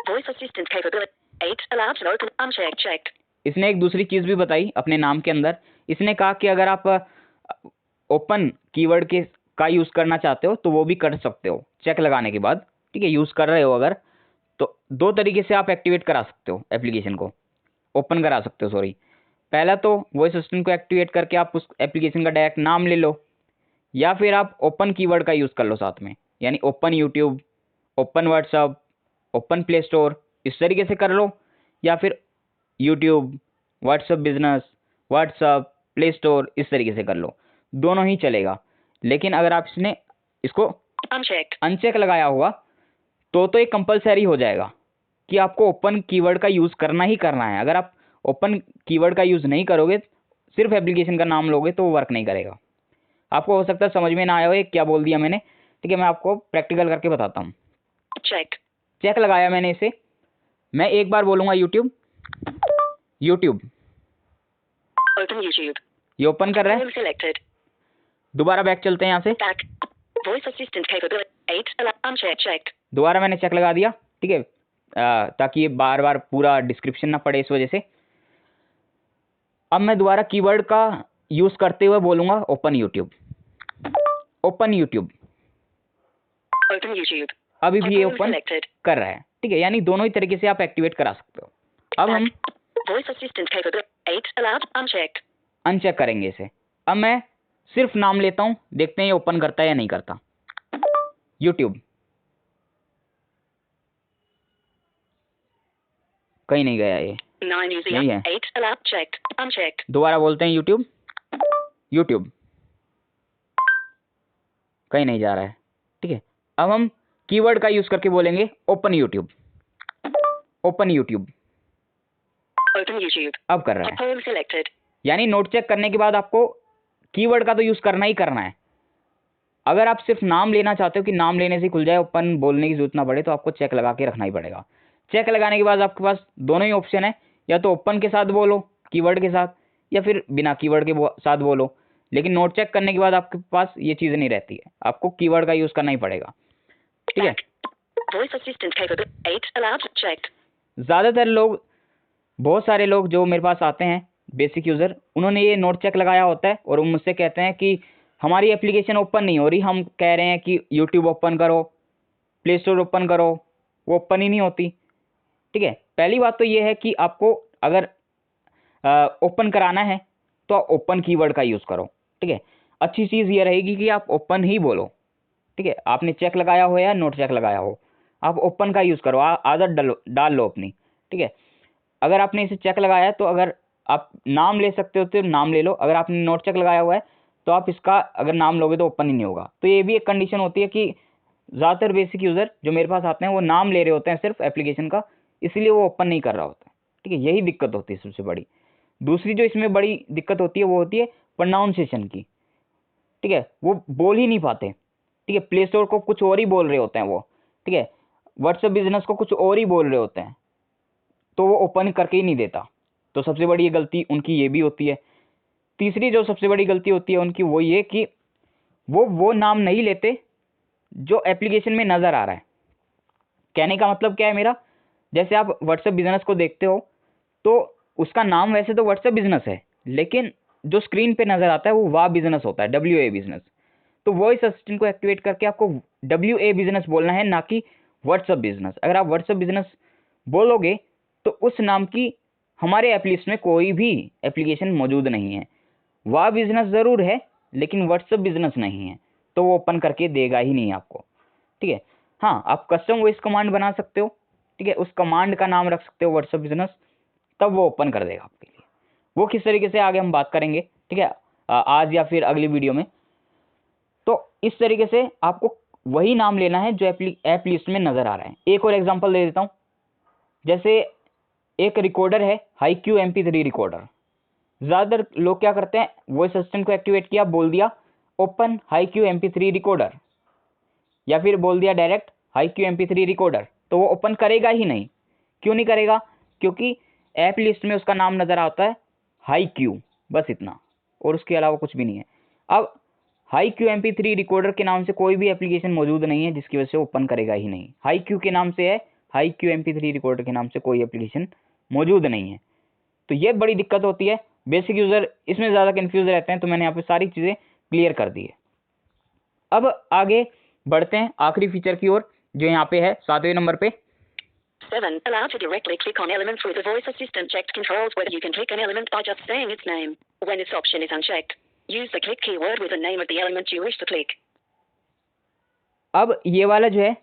Voice assistant capability. 8. Allowed to open. Unchecked. Checked. इसने एक दूसरी चीज़ भी बताई अपने नाम के अंदर। इसने कहा कि अगर आप ओपन कीवर्ड का यूज़ करना चाहते हो तो वो भी कर सकते हो चेक लगाने के बाद, ठीक है। यूज़ कर रहे हो अगर तो दो तरीके से आप एक्टिवेट करा सकते हो, एप्लीकेशन को ओपन करा सकते हो, सॉरी। पहला तो वॉइस असिस्टेंट को एक्टिवेट करके आप उस एप्लीकेशन का डायरेक्ट नाम ले लो, या फिर आप ओपन कीवर्ड का यूज़ कर लो साथ में, यानी open YouTube, open WhatsApp, open play store, इस तरीके से कर लो। या फिर YouTube, WhatsApp business, WhatsApp, play store, इस तरीके से कर लो, दोनों ही चलेगा। लेकिन अगर आप इसको अनचेक लगाया होगा तो ये कंपलसरी हो जाएगा कि आपको ओपन कीवर्ड का यूज़ करना ही करना है। अगर आप ओपन कीवर्ड का यूज़ नहीं करोगे, सिर्फ एप्लीकेशन का नाम लोगे, तो वो वर्क नहीं करेगा। आपको हो सकता है समझ में ना आया हो क्या बोल दिया मैंने, ठीक है। मैं आपको प्रैक्टिकल करके बताता हूँ। चेक लगाया मैंने इसे, मैं एक बार बोलूँगा यूट्यूब, ये ओपन कर रहा है। दोबारा बैक चलते हैं यहाँ से, दोबारा मैंने चेक लगा दिया, ठीक है, ताकि ये बार बार पूरा डिस्क्रिप्शन ना पड़े, इस वजह से। अब मैं दोबारा कीवर्ड का यूज़ करते हुए बोलूँगा ओपन यूट्यूब, ओपन यूट्यूब। अभी भी ये ओपन कर रहा है, ठीक है। यानी दोनों ही तरीके से आप एक्टिवेट करा सकते हो। अब हम अनचेक करेंगे इसे। अब मैं सिर्फ नाम लेता हूँ, देखते हैं ये ओपन करता है या नहीं करता। यूट्यूब कहीं नहीं गया, ये नहीं है। दोबारा बोलते हैं यूट्यूब, यूट्यूब कहीं नहीं जा रहा है, ठीक है। अब हम कीवर्ड का यूज करके बोलेंगे ओपन यूट्यूब, ओपन यूट्यूब। अब कर रहा है, यानी नोट चेक करने के बाद आपको कीवर्ड का तो यूज करना ही करना है। अगर आप सिर्फ नाम लेना चाहते हो कि नाम लेने से खुल जाए, ओपन बोलने की जरूरत ना पड़े, तो आपको चेक लगा के रखना ही पड़ेगा। चेक लगाने के बाद आपके पास दोनों ही ऑप्शन है, या तो ओपन के साथ बोलो कीवर्ड के साथ, या फिर बिना कीवर्ड के साथ बोलो। लेकिन नोट चेक करने के बाद आपके पास ये चीज़ नहीं रहती है, आपको कीवर्ड का यूज़ करना ही पड़ेगा, ठीक है। ज़्यादातर लोग, बहुत सारे लोग जो मेरे पास आते हैं बेसिक यूज़र, उन्होंने ये नोट चेक लगाया होता है और वो मुझसे कहते हैं कि हमारी एप्लीकेशन ओपन नहीं हो रही, हम कह रहे हैं कि यूट्यूब ओपन करो, प्ले स्टोर ओपन करो, वो ओपन ही नहीं होती, ठीक है। पहली बात तो ये है कि आपको अगर ओपन कराना है तो आप ओपन कीवर्ड का यूज़ करो, ठीक है। अच्छी चीज़ ये रहेगी कि आप ओपन ही बोलो, ठीक है। आपने चेक लगाया हो या नोट चेक लगाया हो, आप ओपन का यूज़ करो, आदत डाल लो अपनी, ठीक है। अगर आपने इसे चेक लगाया है तो अगर आप नाम ले सकते हो तो नाम ले लो, अगर आपने नोट चेक लगाया हुआ है तो आप इसका अगर नाम लोगे तो ओपन ही नहीं होगा। तो ये भी एक कंडीशन होती है कि ज़्यादातर बेसिक यूज़र जो मेरे पास आते हैं वो नाम ले रहे होते हैं सिर्फ एप्लीकेशन का, इसलिए वो ओपन नहीं कर रहा होता है, ठीक है। यही दिक्कत होती है सबसे बड़ी। दूसरी जो इसमें बड़ी दिक्कत होती है वो होती है प्रोनाउंसिएशन की, ठीक है। वो बोल ही नहीं पाते, ठीक है। प्ले स्टोर को कुछ और ही बोल रहे होते हैं वो, ठीक है। व्हाट्सएप बिजनेस को कुछ और ही बोल रहे होते हैं, तो वो ओपन करके ही नहीं देता। तो सबसे बड़ी गलती उनकी ये भी होती है। तीसरी जो सबसे बड़ी गलती होती है उनकी वो ये कि वो नाम नहीं लेते जो एप्लीकेशन में नज़र आ रहा है। कहने का मतलब क्या है मेरा, जैसे आप व्हाट्सएप बिजनेस को देखते हो तो उसका नाम वैसे तो व्हाट्सएप बिजनेस है, लेकिन जो स्क्रीन पे नज़र आता है वो वाह बिजनेस होता है, WA बिजनेस। तो वॉइस असिस्टेंट को एक्टिवेट करके आपको WA बिजनेस बोलना है, ना कि व्हाट्सएप बिजनेस। अगर आप व्हाट्सएप बिजनेस बोलोगे तो उस नाम की हमारे ऐप लिस्ट में कोई भी एप्लीकेशन मौजूद नहीं है। वाह बिजनेस ज़रूर है लेकिन व्हाट्सएप बिजनेस नहीं है, तो वो ओपन करके देगा ही नहीं आपको। ठीक है, हाँ, आप कस्टम वॉइस कमांड बना सकते हो। ठीक है, उस कमांड का नाम रख सकते हो व्हाट्सएप बिजनेस, तब वो ओपन कर देगा आपके लिए। वो किस तरीके से आगे हम बात करेंगे, ठीक है, आज या फिर अगली वीडियो में। तो इस तरीके से आपको वही नाम लेना है जो ऐप लिस्ट में नज़र आ रहा है। एक और एग्जांपल दे देता हूँ। जैसे एक रिकॉर्डर है HiQ MP3 रिकॉर्डर। ज़्यादातर लोग क्या करते हैं, वॉइस असिस्टेंट को एक्टिवेट किया, बोल दिया ओपन HiQ MP3 रिकॉर्डर, या फिर बोल दिया डायरेक्ट HiQ MP3 रिकॉर्डर, तो वो ओपन करेगा ही नहीं। क्यों नहीं करेगा? क्योंकि ऐप लिस्ट में उसका नाम नज़र आता है HiQ, बस इतना, और उसके अलावा कुछ भी नहीं है। अब HiQ MP3 रिकॉर्डर के नाम से कोई भी एप्लीकेशन मौजूद नहीं है, जिसकी वजह से ओपन करेगा ही नहीं। HiQ के नाम से है, HiQ MP3 रिकॉर्डर के नाम से कोई एप्लीकेशन मौजूद नहीं है। तो ये बड़ी दिक्कत होती है। बेसिक यूज़र इसमें ज़्यादा कन्फ्यूज रहते हैं, तो मैंने यहाँ पे सारी चीज़ें क्लियर कर दी है। अब आगे बढ़ते हैं आखिरी फीचर की ओर, जो यहाँ पे है 7वें नंबर पे। 7. Allow to directly click on elements with the voice assistant. Checked controls whether you can click an element by just saying its name. When this option is unchecked, use the click keyword with the name of the element you wish to click. अब ये वाला जो है,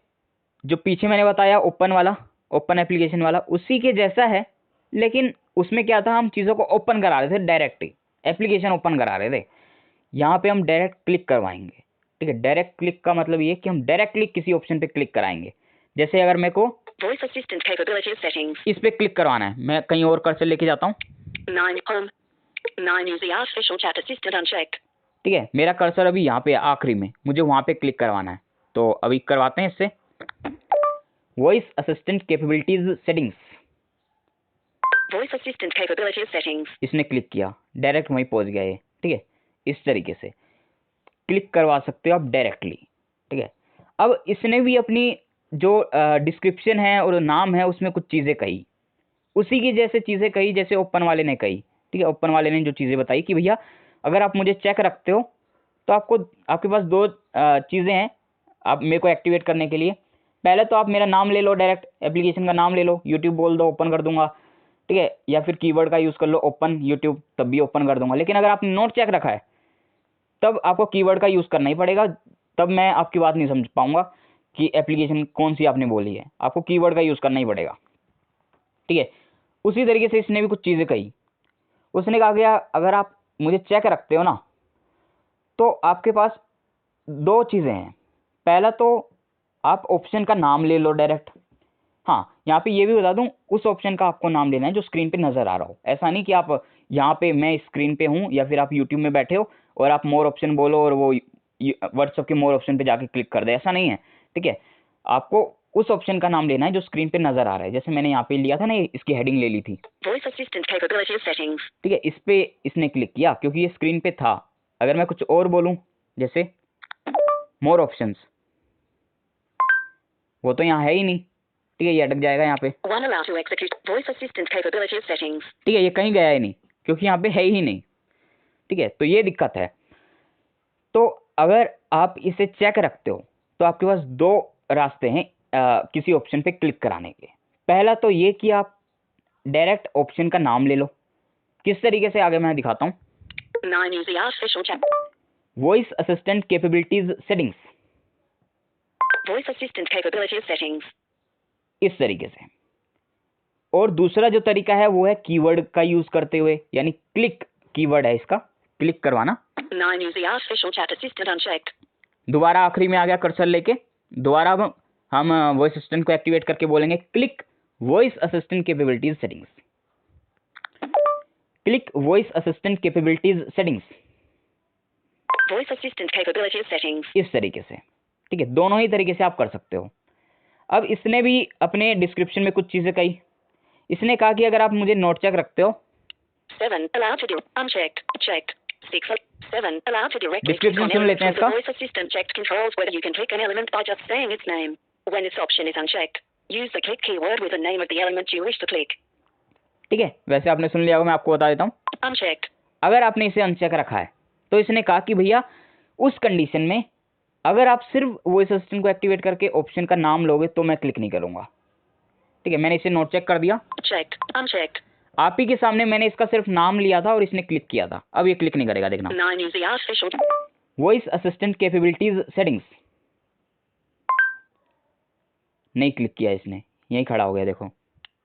जो पीछे मैंने बताया open वाला, ओपन एप्लीकेशन वाला, उसी के जैसा है, लेकिन उसमें क्या था, हम चीज़ों को ओपन करा रहे थे, डायरेक्ट ही एप्लीकेशन ओपन करा रहे थे। यहाँ पे हम डायरेक्ट क्लिक करवाएंगे। ठीक है, डायरेक्ट क्लिक का मतलब ये कि हम डायरेक्टली किसी ऑप्शन पे क्लिक कराएंगे। जैसे अगर मेरे को Voice assistant capabilities settings. इस पे क्लिक करवाना है, मैं कहीं और कर्सर लेके जाता हूँ। 9 home. 9 use the artificial chat assistant unchecked. ठीक है, मेरा कर्सर अभी यहाँ पे आखिरी में, मुझे वहाँ पे क्लिक करवाना है, तो अभी करवाते हैं इससे। Voice assistant capabilities settings, Voice assistant capabilities settings. इसने क्लिक किया, डायरेक्ट वहीं पहुँच गया ये। ठीक है, इस तरीके से क्लिक करवा सकते हो आप डायरेक्टली। ठीक है, अब इसने भी अपनी जो डिस्क्रिप्शन है और नाम है उसमें कुछ चीज़ें कही, उसी की जैसे चीज़ें कही जैसे ओपन वाले ने कही। ठीक है, ओपन वाले ने जो चीज़ें बताई कि भैया अगर आप मुझे चेक रखते हो तो आपके पास दो चीज़ें हैं आप मेरे को एक्टिवेट करने के लिए। पहले तो आप मेरा नाम ले लो, डायरेक्ट एप्लीकेशन का नाम ले लो, यूट्यूब बोल दो, ओपन कर दूंगा। ठीक है, या फिर कीवर्ड का यूज़ कर लो ओपन यूट्यूब, तब भी ओपन कर दूंगा। लेकिन अगर आपने नोट चेक रखा है तब आपको कीवर्ड का यूज़ करना ही पड़ेगा, तब मैं आपकी बात नहीं समझ पाऊंगा कि एप्लीकेशन कौन सी आपने बोली है। आपको कीवर्ड का यूज़ करना ही पड़ेगा। ठीक है, उसी तरीके से इसने भी कुछ चीज़ें कही। उसने कहा गया अगर आप मुझे चेक रखते हो ना तो आपके पास दो चीज़ें हैं। पहला तो आप ऑप्शन का नाम ले लो डायरेक्ट। हाँ, यहाँ पे ये भी बता दूँ, उस ऑप्शन का आपको नाम लेना है जो स्क्रीन पे नज़र आ रहा हो। ऐसा नहीं कि आप यहाँ पे मैं स्क्रीन पे हूँ या फिर आप यूट्यूब में बैठे हो और आप मोर ऑप्शन बोलो और वो व्हाट्सएप के मोर ऑप्शन पे जाके क्लिक कर दे, ऐसा नहीं है। ठीक है, आपको उस ऑप्शन का नाम लेना है जो स्क्रीन पे नज़र आ रहा है। जैसे मैंने यहाँ पे लिया था ना, इसकी हेडिंग ले ली थी। Voice assistant capabilities settings. ठीक है, इस पे इसने क्लिक किया क्योंकि ये स्क्रीन पे था। अगर मैं कुछ और बोलूँ जैसे मोर ऑप्शंस, वो तो यहाँ है ही नहीं। ठीक है, ये अटक जाएगा यहाँ पे। 1 allow to execute voice assistant capabilities settings. ठीक है, ये कहीं गया ही नहीं क्योंकि यहाँ पे है ही नहीं। ठीक है, तो ये दिक्कत है। तो अगर आप इसे चेक रखते हो तो आपके पास दो रास्ते हैं किसी ऑप्शन पे क्लिक कराने के। पहला तो ये कि आप डायरेक्ट ऑप्शन का नाम ले लो। किस तरीके से, आगे मैं दिखाता हूँ। 9 use the artificial chat. Voice assistant capabilities settings, Voice assistant capabilities settings. इस तरीके से। और दूसरा जो तरीका है वो है कीवर्ड का यूज करते हुए, यानी क्लिक कीवर्ड है इसका, क्लिक करवाना। 9 use the artificial chat assistant unchecked. दोबारा आखिरी में आ गया कर्सर लेके, दोबारा हम वॉइस असिस्टेंट को एक्टिवेट करके बोलेंगे click voice assistant capabilities settings, click voice assistant capabilities settings, Voice assistant capabilities settings. इस तरीके से। ठीक है, दोनों ही तरीके से आप कर सकते हो। अब इसने भी अपने डिस्क्रिप्शन में कुछ चीज़ें कही। इसने कहा कि अगर आप मुझे नोट चेक रखते हो 7 allow to do unchecked. Checked. 6 7 allowed to directly click description on soon elements लेते हैं with the इसका। voice assistant checked controls whether you can click an element by just saying its name. When this option is unchecked, use the click keyword with the name of the element you wish to click. ठीक है, वैसे आपने सुन लिया होगा, मैं आपको बता देता हूँ। Unchecked. अगर आपने इसे अनचेक रखा है तो इसने कहा कि भैया उस कंडीशन में अगर आप सिर्फ वॉइस असिस्टेंट को एक्टिवेट करके ऑप्शन का नाम लोगे तो मैं क्लिक नहीं करूंगा। ठीक है, मैंने इसे नोट चेक कर दिया। Checked. Unchecked. आप ही के सामने मैंने इसका सिर्फ नाम लिया था और इसने क्लिक किया था, अब ये क्लिक नहीं करेगा, देखना। 9 use the artificial. Voice assistant capabilities settings, नहीं क्लिक किया इसने, यहीं खड़ा हो गया, देखो।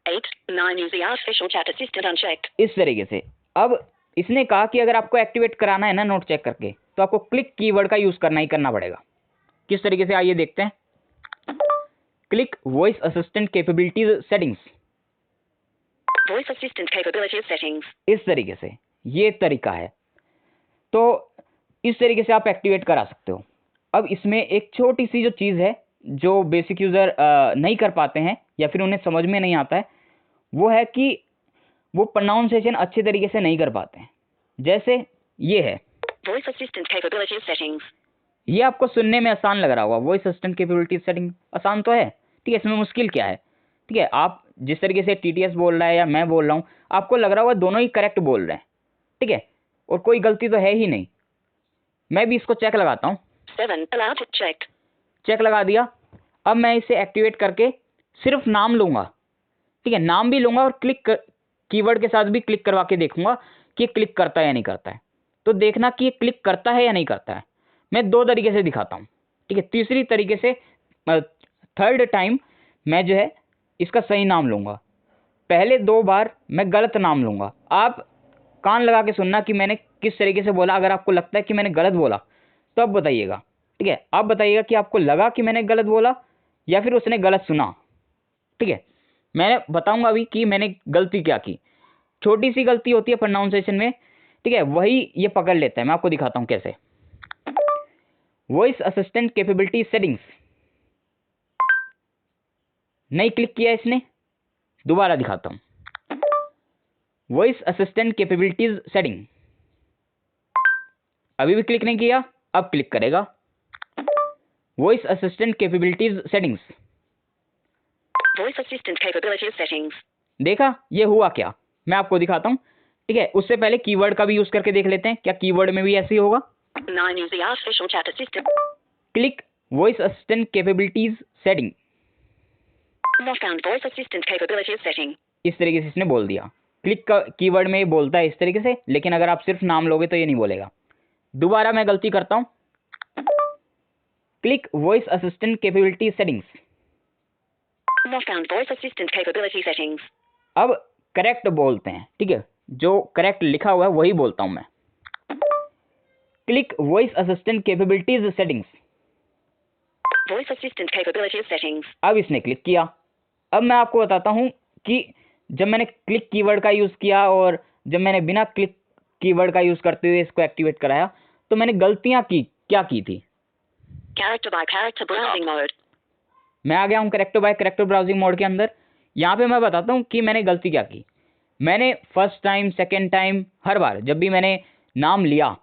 8 9 use the artificial chat assistant unchecked. इस तरीके से अब इसने कहा कि अगर आपको एक्टिवेट कराना है ना नोट चेक करके, तो आपको क्लिक कीवर्ड का यूज करना ही करना पड़ेगा। किस तरीके से, आइए देखते हैं। Click voice assistant capabilities settings, Voice assistant capabilities settings. इस तरीके से, ये तरीका है। तो इस तरीके से आप एक्टिवेट करा सकते हो। अब इसमें एक छोटी सी जो चीज़ है जो बेसिक यूज़र नहीं कर पाते हैं या फिर उन्हें समझ में नहीं आता है, वो है कि वो प्रोनाउंसिएशन अच्छे तरीके से नहीं कर पाते हैं। जैसे ये है, Voice assistant capabilities settings. ये आपको सुनने में आसान लग रहा होगा, वॉइस असिस्टेंट कैपेबिलिटी सेटिंग आसान तो है। ठीक है, इसमें मुश्किल क्या है? ठीक है, आप जिस तरीके से टीटीएस बोल रहा है या मैं बोल रहा हूँ, आपको लग रहा होगा दोनों ही करेक्ट बोल रहे हैं। ठीक है, और कोई गलती तो है ही नहीं। मैं भी इसको चेक लगाता हूँ। 7 allowed to checked. चेक लगा दिया। अब मैं इसे एक्टिवेट करके सिर्फ नाम लूँगा। ठीक है, नाम भी लूँगा और क्लिक कीवर्ड के साथ भी क्लिक करवा के देखूंगा कि क्लिक करता है या नहीं करता है। तो देखना कि ये क्लिक करता है या नहीं करता है। मैं दो तरीके से दिखाता हूँ। ठीक है, तीसरी तरीके से थर्ड टाइम मैं जो है इसका सही नाम लूँगा। पहले 2 बार मैं गलत नाम लूँगा। आप कान लगा के सुनना कि मैंने किस तरीके से बोला। अगर आपको लगता है कि मैंने गलत बोला तो अब बताइएगा। ठीक है, आप बताइएगा कि आपको लगा कि मैंने गलत बोला या फिर उसने गलत सुना। ठीक है, मैं बताऊंगा अभी कि मैंने गलती क्या की। छोटी सी गलती होती है प्रोनाउंसिएशन में। ठीक है, वही ये पकड़ लेता है। मैं आपको दिखाता हूँ कैसे। वॉइस असिस्टेंट कैपेबिलिटी सेटिंग्स, नहीं क्लिक किया इसने, दोबारा दिखाता हूँ। वॉइस असिस्टेंट कैपेबिलिटीज सेटिंग, अभी भी क्लिक नहीं किया, अब क्लिक करेगा। Voice assistant capabilities settings, Voice assistant capabilities settings. देखा ये हुआ क्या, मैं आपको दिखाता हूँ। ठीक है, उससे पहले कीवर्ड का भी यूज करके देख लेते हैं, क्या कीवर्ड में भी ऐसे ही होगा। 9 use the artificial chat assistant. Click voice assistant capabilities setting, Not found voice assistant capabilities setting. इस तरीके से इसने बोल दिया। क्लिक का कीवर्ड में ये बोलता है इस तरीके से, लेकिन अगर आप सिर्फ नाम लोगे तो ये नहीं बोलेगा। दोबारा मैं गलती करता हूँ। Click voice assistant capability settings, Not found voice assistant capability settings. अब करेक्ट बोलते हैं। ठीक है, जो करेक्ट लिखा हुआ है वही बोलता हूं मैं। Click voice assistant capabilities settings, Voice assistant capabilities settings. अब इसने क्लिक किया। अब मैं आपको बताता हूं कि जब मैंने क्लिक कीवर्ड का यूज किया और जब मैंने बिना क्लिक कीवर्ड का यूज करते हुए इसको एक्टिवेट कराया तो मैंने गलतियां क्या की थी। Character by character browsing mode. मैं आ गया हूं character bye character browsing mode के अंदर। यहाँ पे मैं बताता हूँ कि मैंने गलती क्या की। मैंने फर्स्ट टाइम, सेकेंड टाइम, हर बार जब भी मैंने नाम लिया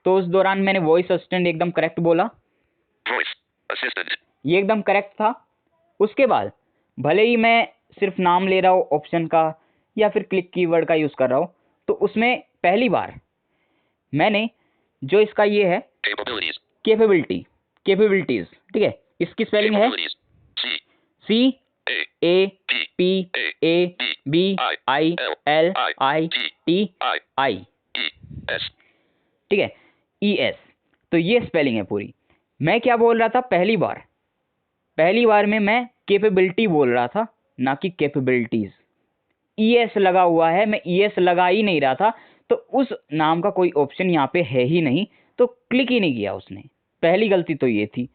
तो उस दौरान मैंने वॉइस असिस्टेंट एकदम करेक्ट बोला। Voice assistant. ये एकदम करेक्ट था। उसके बाद भले ही मैं सिर्फ नाम ले रहा हूँ ऑप्शन का या फिर क्लिक कीवर्ड का यूज़ कर रहा हूँ, तो उसमें पहली बार मैंने जो इसका ये है Capabilities. कैपेबिलिटीज, ठीक है, इसकी स्पेलिंग है Capabilities. C CAPABILITIES, S. ठीक है, ES। तो ये स्पेलिंग है पूरी। मैं क्या बोल रहा था, पहली बार में मैं कैपेबिलिटी बोल रहा था, ना कि कैपेबिलिटीज। ES लगा हुआ है, मैं ES लगा ही नहीं रहा था, तो उस नाम का कोई ऑप्शन यहाँ पे है ही नहीं, तो क्लिक ही नहीं किया उसने। पहली गलती तो ये थी।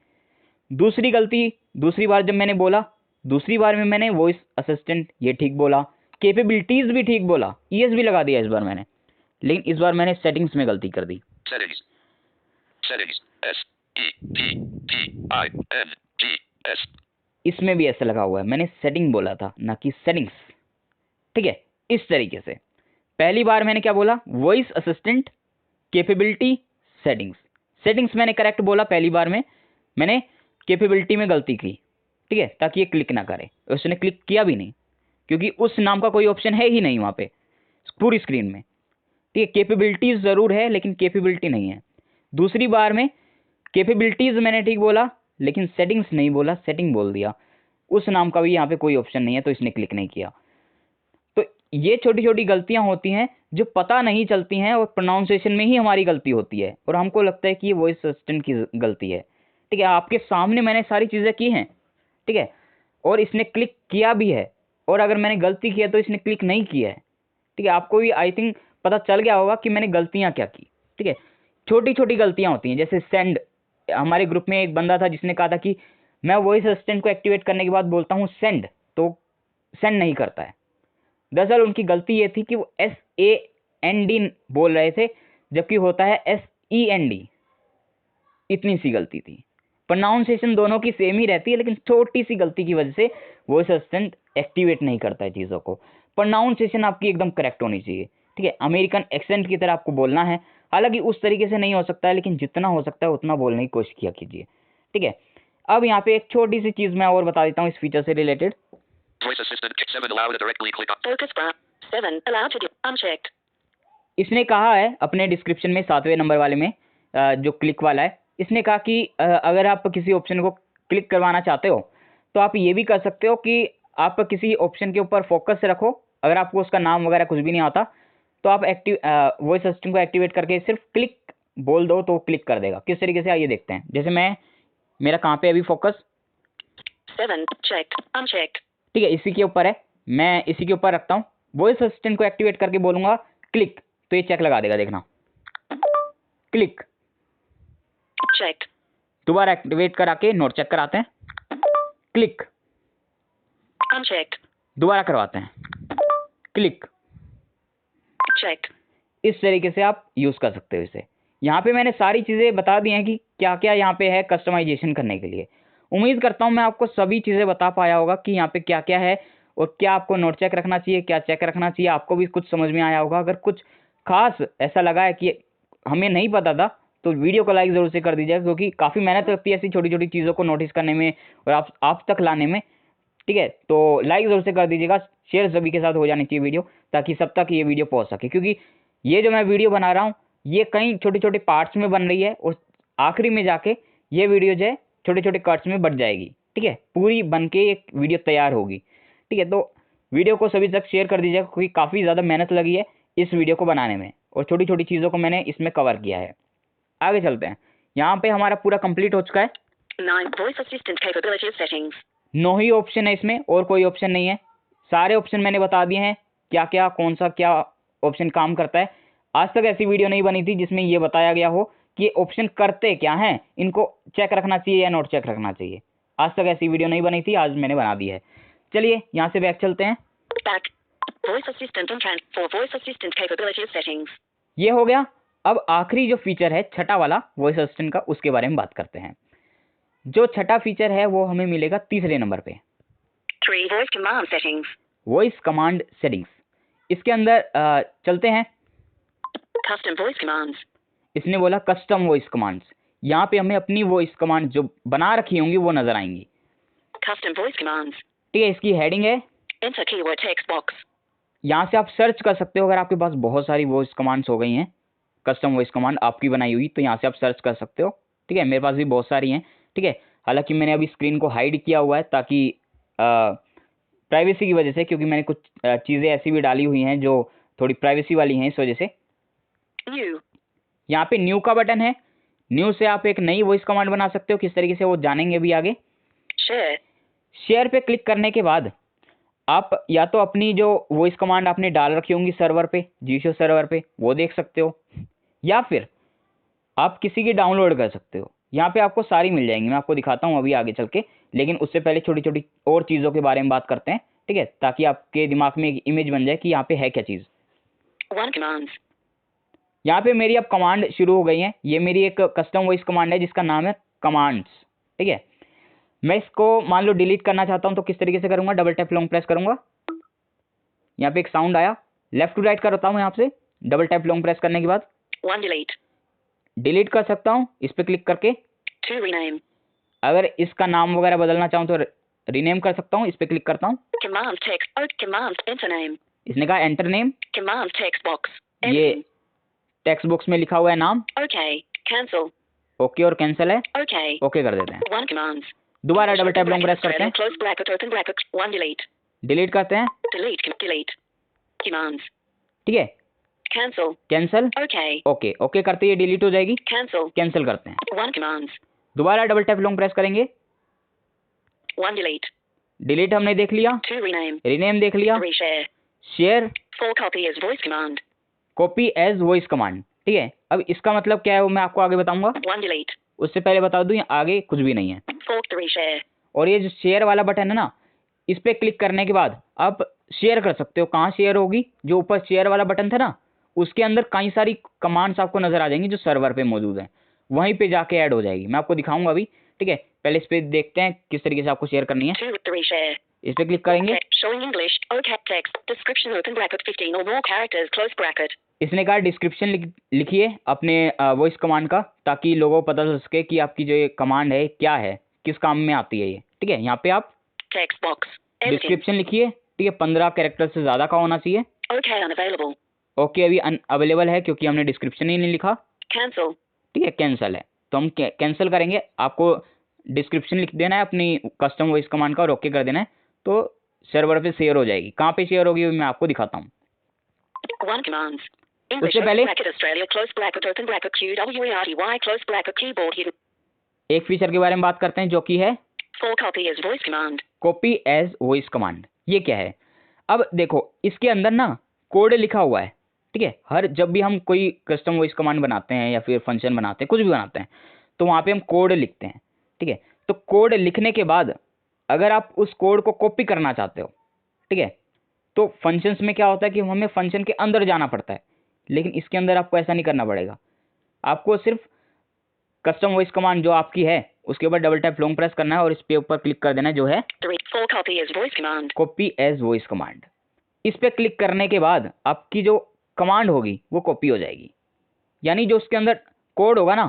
दूसरी गलती, दूसरी बार जब मैंने बोला, दूसरी बार में मैंने वॉइस असिस्टेंट ये ठीक बोला, कैपेबिलिटीज भी ठीक बोला, ES भी लगा दिया इस बार मैंने, लेकिन इस बार मैंने सेटिंग्स में गलती कर दी। Settings. Settings. SETINGS. इसमें भी ऐसा लगा हुआ है, मैंने सेटिंग बोला था ना कि सेटिंग्स। ठीक है, इस तरीके से पहली बार मैंने क्या बोला, voice assistant capability, settings. Settings मैंने करेक्ट बोला पहली बार में, मैंने कैपेबिलिटी में गलती की, ठीक है, ताकि ये क्लिक ना करे। उसने क्लिक किया भी नहीं क्योंकि उस नाम का कोई ऑप्शन है ही नहीं वहाँ पे पूरी स्क्रीन में, ठीक है। कैपेबिलिटीज ज़रूर है लेकिन कैपेबिलिटी नहीं है। दूसरी बार में कैपेबिलिटीज मैंने ठीक बोला लेकिन सेटिंग्स नहीं बोला, सेटिंग बोल दिया। उस नाम का भी यहाँ पे कोई ऑप्शन नहीं है तो इसने क्लिक नहीं किया। तो ये छोटी छोटी गलतियाँ होती हैं जो पता नहीं चलती हैं और प्रोनाउंसिएशन में ही हमारी गलती होती है और हमको लगता है कि ये वॉइस असिस्टेंट की गलती है, ठीक है। आपके सामने मैंने सारी चीज़ें की हैं, ठीक है, और इसने क्लिक किया भी है, और अगर मैंने गलती की है तो इसने क्लिक नहीं किया है, ठीक है। आपको भी आई थिंक पता चल गया होगा कि मैंने गलतियाँ क्या की, ठीक है। छोटी छोटी गलतियाँ होती हैं, जैसे सेंड। हमारे ग्रुप में एक बंदा था जिसने कहा था कि मैं वॉइस असिस्टेंट को एक्टिवेट करने के बाद बोलता हूँ सेंड, तो सेंड नहीं करता है। दरअसल उनकी गलती ये थी कि वो SAND बोल रहे थे जबकि होता है SEND। इतनी सी गलती थी। प्रोनाउंसिएशन दोनों की सेम ही रहती है लेकिन छोटी सी गलती की वजह से वॉइस असिस्टेंट एक्टिवेट नहीं करता है चीज़ों को। प्रोनाउंसिएशन आपकी एकदम करेक्ट होनी चाहिए, ठीक है। अमेरिकन एक्सेंट की तरह आपको बोलना है, हालांकि उस तरीके से नहीं हो सकता है लेकिन जितना हो सकता है उतना बोलने की कोशिश किया कीजिए, ठीक है। अब यहाँ पे एक छोटी सी चीज़ मैं और बता देता हूँ इस फीचर से related. Voice assistant 7 allow to directly click on. Focus bar. 7. Allowed to do. Unchecked. इसने कहा है अपने डिस्क्रिप्शन में 7वें नंबर वाले में जो क्लिक वाला है, इसने कहा कि अगर आप किसी ऑप्शन को क्लिक करवाना चाहते हो तो आप ये भी कर सकते हो कि आप किसी ऑप्शन के ऊपर फोकस रखो। अगर आपको उसका नाम वगैरह कुछ भी नहीं आता तो आप वॉइस असिस्टेंट को एक्टिवेट करके सिर्फ क्लिक बोल दो तो क्लिक कर देगा। किस तरीके से आइए देखते हैं। जैसे मेरा कहाँ पे अभी फोकस 7. Checked. Unchecked. ठीक है, इसी के ऊपर है, मैं इसी के ऊपर रखता हूँ। वॉइस असिस्टेंट को एक्टिवेट करके बोलूँगा क्लिक तो ये चेक लगा देगा, देखना क्लिक। Checked. दोबारा एक्टिवेट करा के नोट चेक कराते हैं, क्लिक। Unchecked. दोबारा करवाते हैं, क्लिक। Checked. इस तरीके से आप यूज़ कर सकते हो इसे। यहाँ पे मैंने सारी चीज़ें बता दी हैं कि क्या क्या यहाँ पे है कस्टमाइजेशन करने के लिए। उम्मीद करता हूँ मैं आपको सभी चीज़ें बता पाया होगा कि यहाँ पे क्या क्या है और क्या आपको नोट चेक रखना चाहिए, क्या चेक रखना चाहिए। आपको भी कुछ समझ में आया होगा। अगर कुछ खास ऐसा लगा है कि हमें नहीं पता था तो वीडियो को लाइक ज़रूर से कर दीजिएगा, क्योंकि काफ़ी मेहनत लगती है ऐसी छोटी छोटी चीज़ों को नोटिस करने में और आप तक लाने में, ठीक है। तो लाइक ज़रूर से कर दीजिएगा, शेयर सभी के साथ हो जानी चाहिए वीडियो, ताकि सब तक ये वीडियो पहुँच सके। क्योंकि ये जो मैं वीडियो बना रहा हूँ ये कई छोटे छोटे पार्ट्स में बन रही है और आखिरी में जाके ये वीडियो जो है छोटे छोटे कट्स में बट जाएगी, ठीक है। पूरी बन के एक वीडियो तैयार होगी, ठीक है। तो वीडियो को सभी तक शेयर कर दीजिएगा, क्योंकि काफ़ी ज़्यादा मेहनत लगी है इस वीडियो को बनाने में और छोटी छोटी चीज़ों को मैंने इसमें कवर किया है। आगे चलते हैं। यहाँ पे हमारा पूरा कंप्लीट हो चुका है। 9. Voice assistant capabilities settings. 9 ही ऑप्शन है इसमें और कोई ऑप्शन नहीं है। सारे ऑप्शन मैंने बता दिए हैं, क्या क्या कौन सा क्या ऑप्शन काम करता है। आज तक ऐसी वीडियो नहीं बनी थी जिसमें ये बताया गया हो कि ये ऑप्शन करते क्या हैं, इनको चेक रखना चाहिए या नोट चेक रखना चाहिए। आज तक ऐसी वीडियो नहीं बनी थी, आज मैंने बना दी है। चलिए यहाँ से बैक चलते हैं। Back. Voice assistant and for voice assistant capabilities settings. ये हो गया। अब आखिरी जो फीचर है छठा वाला वॉइस असिस्टेंट का, उसके बारे में बात करते हैं। जो छठा फीचर है वो हमें मिलेगा तीसरे नंबर पे। 3. Voice command settings. Voice command settings. इसके अंदर चलते हैं। Custom voice commands. इसने बोला कस्टम वॉइस कमांड्स। यहाँ पे हमें अपनी वॉइस कमांड जो बना रखी होंगी वो नजर आएंगी। Custom voice commands. ठीक है, इसकी हेडिंग है, Enter keyword text box. यहाँ से आप सर्च कर सकते हो। अगर आपके पास बहुत सारी वॉइस कमांड्स हो गई हैं, कस्टम वॉइस कमांड आपकी बनाई हुई, तो यहाँ से आप सर्च कर सकते हो, ठीक है। मेरे पास भी बहुत सारी हैं, ठीक है। हालांकि मैंने अभी स्क्रीन को हाइड किया हुआ है ताकि प्राइवेसी की वजह से, क्योंकि मैंने कुछ चीज़ें ऐसी भी डाली हुई हैं जो थोड़ी प्राइवेसी वाली हैं, इस वजह से। New. यहाँ पे न्यू का बटन है। न्यू से आप एक नई वॉइस कमांड बना सकते हो। किस तरीके से वो जानेंगे अभी आगे। Share. शेयर पे क्लिक करने के बाद आप या तो अपनी जो वॉइस कमांड आपने डाल रखी होंगी सर्वर पे, जीशो सर्वर पे, वो देख सकते हो, या फिर आप किसी की डाउनलोड कर सकते हो। यहाँ पे आपको सारी मिल जाएंगी, मैं आपको दिखाता हूँ अभी आगे चल के। लेकिन उससे पहले छोटी छोटी और चीज़ों के बारे में बात करते हैं, ठीक है, ताकि आपके दिमाग में एक इमेज बन जाए कि यहाँ पे है क्या चीज़। 1 commands. यहाँ पे मेरी अब कमांड शुरू हो गई है। ये मेरी एक कस्टम वॉइस कमांड है जिसका नाम है कमांड्स, ठीक है। मैं इसको मान लो डिलीट करना चाहता हूँ तो किस तरीके से करूँगा, डबल टैप लॉन्ग प्रेस करूँगा। यहाँ पे एक साउंड आया, लेफ्ट टू राइट करता हूँ यहाँ से, डबल टैप लॉन्ग प्रेस करने के बाद 1 delete. डिलीट कर सकता हूँ इस पे क्लिक करके। 2 rename. अगर इसका नाम वगैरह बदलना चाहूँ तो रीनेम कर सकता हूँ, इस पे क्लिक करता हूँ। Command text. Oh, command enter name. इसने कहा enter name, Command text box. ये Editing. टेक्स्ट बॉक्स में लिखा हुआ है नाम। Okay. Cancel. ओके और कैंसिल है, Okay. ओके कर देते हैं। 1 commands. दोबारा double Open tap long bracket press करते Australia. हैं, Close bracket. Open bracket. 1 delete. Delete करते हैं, Delete. Delete. Commands. ठीक है, Cancel. Cancel, Okay. Okay, okay करते ही डिलीट हो जाएगी। Cancel. कैंसिल करते हैं, 1 commands. दोबारा डबल टैप लॉन्ग प्रेस करेंगे, 1 delete. डिलीट हमने देख लिया, 2 rename. रीनेम देख लिया, 3 share. Share, 4 copy as voice command. Copy as voice command, ठीक है। अब इसका मतलब क्या है वो मैं आपको आगे बताऊंगा, 1 delete. उससे पहले बता दूं आगे कुछ भी नहीं है। 4 3 share. और ये जो शेयर वाला बटन है ना, इस पे क्लिक करने के बाद आप शेयर कर सकते हो। कहाँ शेयर होगी, जो ऊपर शेयर वाला बटन था ना, उसके अंदर कई सारी कमांड्स आपको नजर आ जाएंगी जो सर्वर पे मौजूद हैं, वहीं पे जाके ऐड हो जाएगी। मैं आपको दिखाऊंगा अभी, ठीक है। पहले इस पे देखते हैं किस तरीके से आपको शेयर करनी है। 2 3 share. इस पे क्लिक करेंगे, Showing English. Okay. Text. Description. Open bracket. 15 or more characters. Close bracket. इसने कहा डिस्क्रिप्शन लिखिए अपने वॉइस कमांड का, ताकि लोगों को पता चल सके कि आपकी जो ये कमांड है क्या है, किस काम में आती है ये, ठीक है। यहाँ पे आप Text box. Editing. डिस्क्रिप्शन लिखिए, ठीक है। 15 कैरेक्टर से ज्यादा का होना चाहिए। Okay. Unavailable. ओके अभी अनअवेलेबल है क्योंकि हमने डिस्क्रिप्शन ही नहीं लिखा, Cancel. ठीक है। कैंसिल है तो हम कैंसिल करेंगे। आपको डिस्क्रिप्शन लिख देना है अपनी कस्टम वॉइस कमांड का और ओके कर देना है, तो सर्वर पे शेयर हो जाएगी। कहाँ पे शेयर होगी मैं आपको दिखाता हूँ। 1 commands. English. उससे पहले Open bracket. Australia. Close bracket. Open bracket. QWERTY. Close bracket. Keyboard hidden. एक फीचर के बारे में बात करते हैं जो कि है 4 copy as voice command. Copy as voice command. ये क्या है, अब देखो इसके अंदर ना कोड लिखा हुआ है, ठीक है। हर जब भी हम कोई कस्टम वॉइस कमांड बनाते हैं या फिर फंक्शन बनाते हैं, कुछ भी बनाते हैं, तो वहाँ पे हम कोड लिखते हैं, ठीक है। तो कोड लिखने के बाद अगर आप उस कोड को कॉपी करना चाहते हो, ठीक है, तो फंक्शंस में क्या होता है कि हमें फंक्शन के अंदर जाना पड़ता है, लेकिन इसके अंदर आपको ऐसा नहीं करना पड़ेगा। आपको सिर्फ कस्टम वॉइस कमांड जो आपकी है उसके ऊपर डबल टैप लॉन्ग प्रेस करना है और इस पे ऊपर क्लिक कर देना है जो है 4 copy as voice command. Copy as voice command. इस पे क्लिक करने के बाद आपकी जो कमांड होगी वो कॉपी हो जाएगी, यानी जो उसके अंदर कोड होगा ना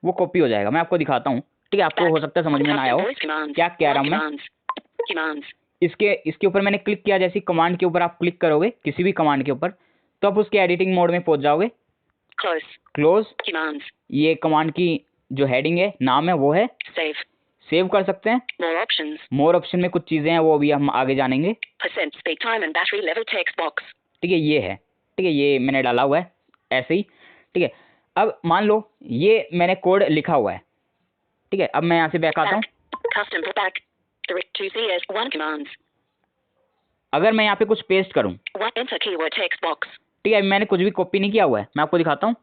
वो कॉपी हो जाएगा। मैं आपको दिखाता हूँ, ठीक है। आपको हो सकता है समझ में ना आया हो Voice commands. क्या कह रहा हूँ मैं। Commands. इसके ऊपर मैंने क्लिक किया, जैसी कमांड के ऊपर आप क्लिक करोगे किसी भी कमांड के ऊपर, तो आप उसके एडिटिंग मोड में पहुंच जाओगे। Close. Close, Commands. ये कमांड की जो हेडिंग है, नाम है, वो है Save. सेव कर सकते हैं। More options. मोर ऑप्शन में कुछ चीजें हैं, वो अभी हम आगे जानेंगे, Percent speak time and battery level text box. ठीक है। ये है, ठीक है, ये मैंने डाला हुआ है ऐसे ही, ठीक है। अब मान लो ये मैंने कोड लिखा हुआ है, ठीक है। अब मैं यहाँ से बैक आता हूँ। Custom back. 2 CS 1 commands. अगर मैं यहाँ पे कुछ पेस्ट करूँ, 1 enter keyword text box. ठीक है, मैंने कुछ भी कॉपी नहीं किया हुआ है, मैं आपको दिखाता हूँ।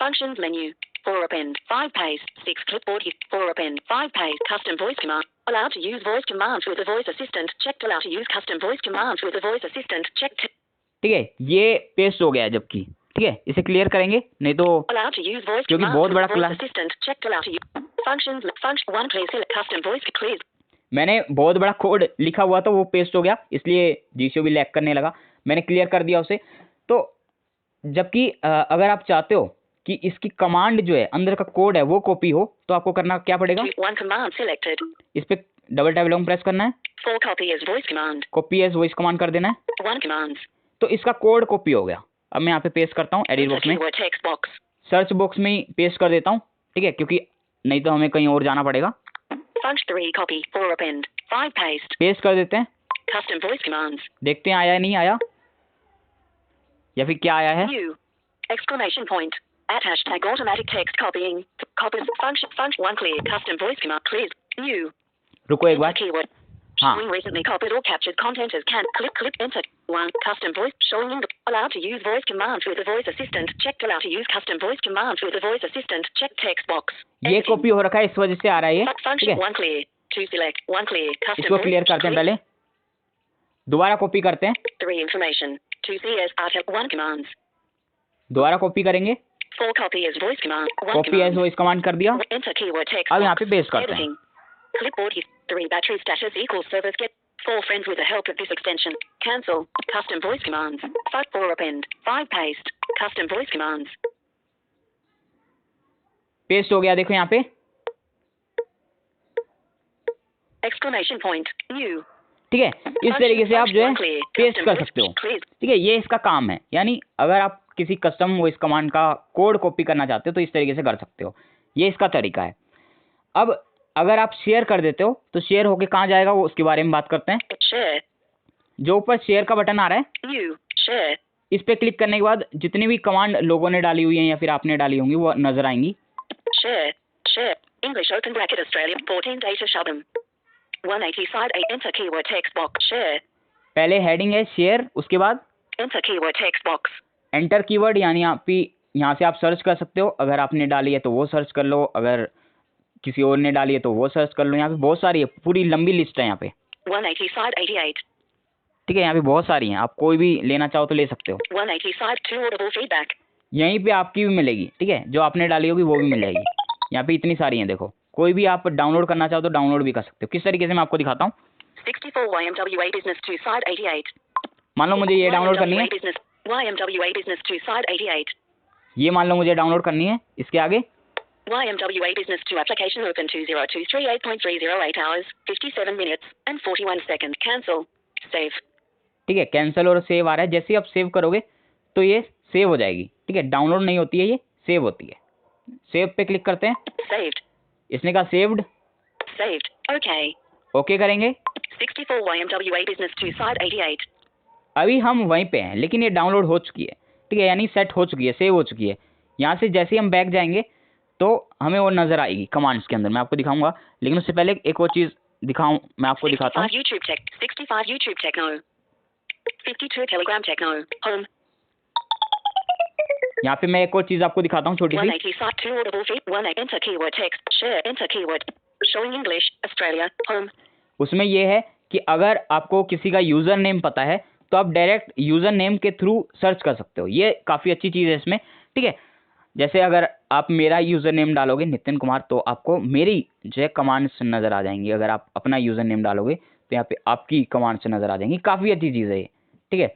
Functions menu. 4 append. 5 paste. 6 clipboard. 4 append. 5 paste. Custom voice command. Allowed to use voice commands with a voice assistant. Checked. Allowed to use custom voice commands with a voice assistant. Checked. ठीक है, ये paste हो गया है जबकि, ठीक है। इसे क्लियर करेंगे, नहीं तो Allowed to use voice क्योंकि commands बहुत with बड़ा a voice class, assistant. Checked. Allowed to use functions. Function 1 please select custom voice please. मैंने बहुत बड़ा कोड लिखा हुआ था वो पेस्ट हो गया, इसलिए जीसीओ भी लैग करने लगा। मैंने क्लियर कर दिया उसे। तो जबकि अगर आप चाहते हो कि इसकी कमांड जो है अंदर का कोड है वो कॉपी हो, तो आपको करना क्या पड़ेगा, 1 command selected. इस पे डबल टैप लॉन्ग प्रेस करना है, 4 copy as voice command. Copy as voice command कर देना है। 1 commands. तो इसका कोड कॉपी हो गया। अब मैं यहाँ पे पेस्ट करता हूँ एडिट Enter बॉक्स में, keyword text box. Search box में ही पेस्ट कर देता हूँ, ठीक है, क्योंकि नहीं तो हमें कहीं और जाना पड़ेगा। Function 3 copy. 4 append. 5 paste. Paste कर देते हैं, Custom voice commands. देखते हैं आया नहीं आया, या फिर क्या आया है। New. Exclamation point. At hashtag automatic text copying. Copies function 1 clear. Custom voice command clears. New. रुको एक Enter बार, keyword. हाँ, Showing recently copied or captured content as can. Clip enter. 1 custom voice showing in allowed to use voice commands with a voice assistant. Checked. Allowed to use custom voice commands with a voice assistant. Check text box. ये Editing. Copy हो रखा है, इस वजह से आ रहा है ये, ठीक Function है। 1 clear. 2 select. 1 clear. Custom इसको voice. क्लियर करते हैं पहले, दोबारा कॉपी करते हैं, 3 information. 2 CS out 1 commands. दोबारा कॉपी करेंगे, 4 copy as voice command. 1 copy as command. Voice command कर दिया। Enter keyword text अब यहाँ box. पे पेस्ट करते हैं। Editing. Clipboard 3 battery status equals servers get 4 friends with the help of this extension. Cancel. Custom voice commands. 5 for append. 5 paste. Custom voice commands. Paste हो गया, देखो यहाँ पे Exclamation point. New. ठीक है। इस तरीके से आप जो है पेस्ट कर सकते हो। ठीक है, ये इसका काम है। यानी अगर आप किसी कस्टम वॉइस कमांड का कोड कॉपी करना चाहते हो तो इस तरीके से कर सकते हो, ये इसका तरीका है। अब अगर आप शेयर कर देते हो तो शेयर होके कहाँ जाएगा वो उसके बारे में बात करते हैं। Share. जो ऊपर शेयर का बटन आ रहा है, New. Share. इस पे क्लिक करने के बाद जितनी भी कमांड लोगों ने डाली हुई है या फिर आपने डाली होंगी वो नजर आएंगी। Share. Share. English open bracket Australia 14 data Shabam. 180 side 8 enter keyword text box. Share. पहले हेडिंग है शेयर, उसके बाद Enter keyword text box. Enter keyword, यानी यहाँ से आप सर्च कर सकते हो। अगर आपने डाली है तो वो सर्च कर लो, अगर किसी और ने डाली है तो वो सर्च कर लो। यहाँ पे बहुत सारी है, पूरी लंबी लिस्ट है यहाँ पे। 180 side 88. ठीक है, यहाँ पे बहुत सारी हैं, आप कोई भी लेना चाहो तो ले सकते हो। 180 side 2 audible feedback. यहीं पे आपकी भी मिलेगी। ठीक है, जो आपने डाली होगी वो भी मिल जाएगी। यहाँ पे इतनी सारी हैं, देखो कोई भी आप डाउनलोड करना चाहो तो डाउनलोड भी कर सकते हो। किस तरीके से मैं आपको दिखाता हूँ। 64 YMWA business 2 side 88. मान लो मुझे ये डाउनलोड करनी है, YMWA business 2 side 88. ये मान लो मुझे डाउनलोड करनी है। इसके आगे YMWA business 2 application open 20238.308 hours 57 minutes and 41 seconds. Cancel. Save. ठीक है, कैंसिल और सेव आ रहा है। जैसे ही आप सेव करोगे तो ये सेव हो जाएगी। ठीक है, डाउनलोड नहीं होती है, ये सेव होती है। सेव पे क्लिक करते हैं। Saved. इसने कहा सेव्ड, Saved. Okay. ओके करेंगे। 64 YMWA business 2 side 88. अभी हम वहीं पे हैं लेकिन ये डाउनलोड हो चुकी है। ठीक है, यानी सेट हो चुकी है, सेव हो चुकी है। यहाँ से जैसे ही हम बैक जाएंगे तो हमें वो नज़र आएगी कमांड्स के अंदर, मैं आपको दिखाऊंगा। लेकिन उससे पहले एक और चीज़ दिखाऊं, मैं आपको दिखाता हूँ। 65 YouTube Tech. 65 YouTube Techno. 52 Telegram Techno. Home. यहाँ पे मैं एक और चीज़ आपको दिखाता हूँ छोटी सी। 180 side 2 audible feed. 1 enter keyword text. Share enter keyword. Showing English. Australia. Home. उसमें ये है कि अगर आपको किसी का यूज़र नेम पता है तो आप डायरेक्ट यूज़र नेम के थ्रू सर्च कर सकते हो। ये काफ़ी अच्छी चीज़ है इसमें। ठीक है, जैसे अगर आप मेरा यूज़र नेम डालोगे नितिन कुमार तो आपको मेरी जो है कमांड्स नज़र आ जाएंगी। अगर आप अपना यूज़र नेम डालोगे तो यहाँ पे आपकी कमांड्स नज़र आ जाएंगी। काफ़ी अच्छी चीज़ है ये। ठीक है,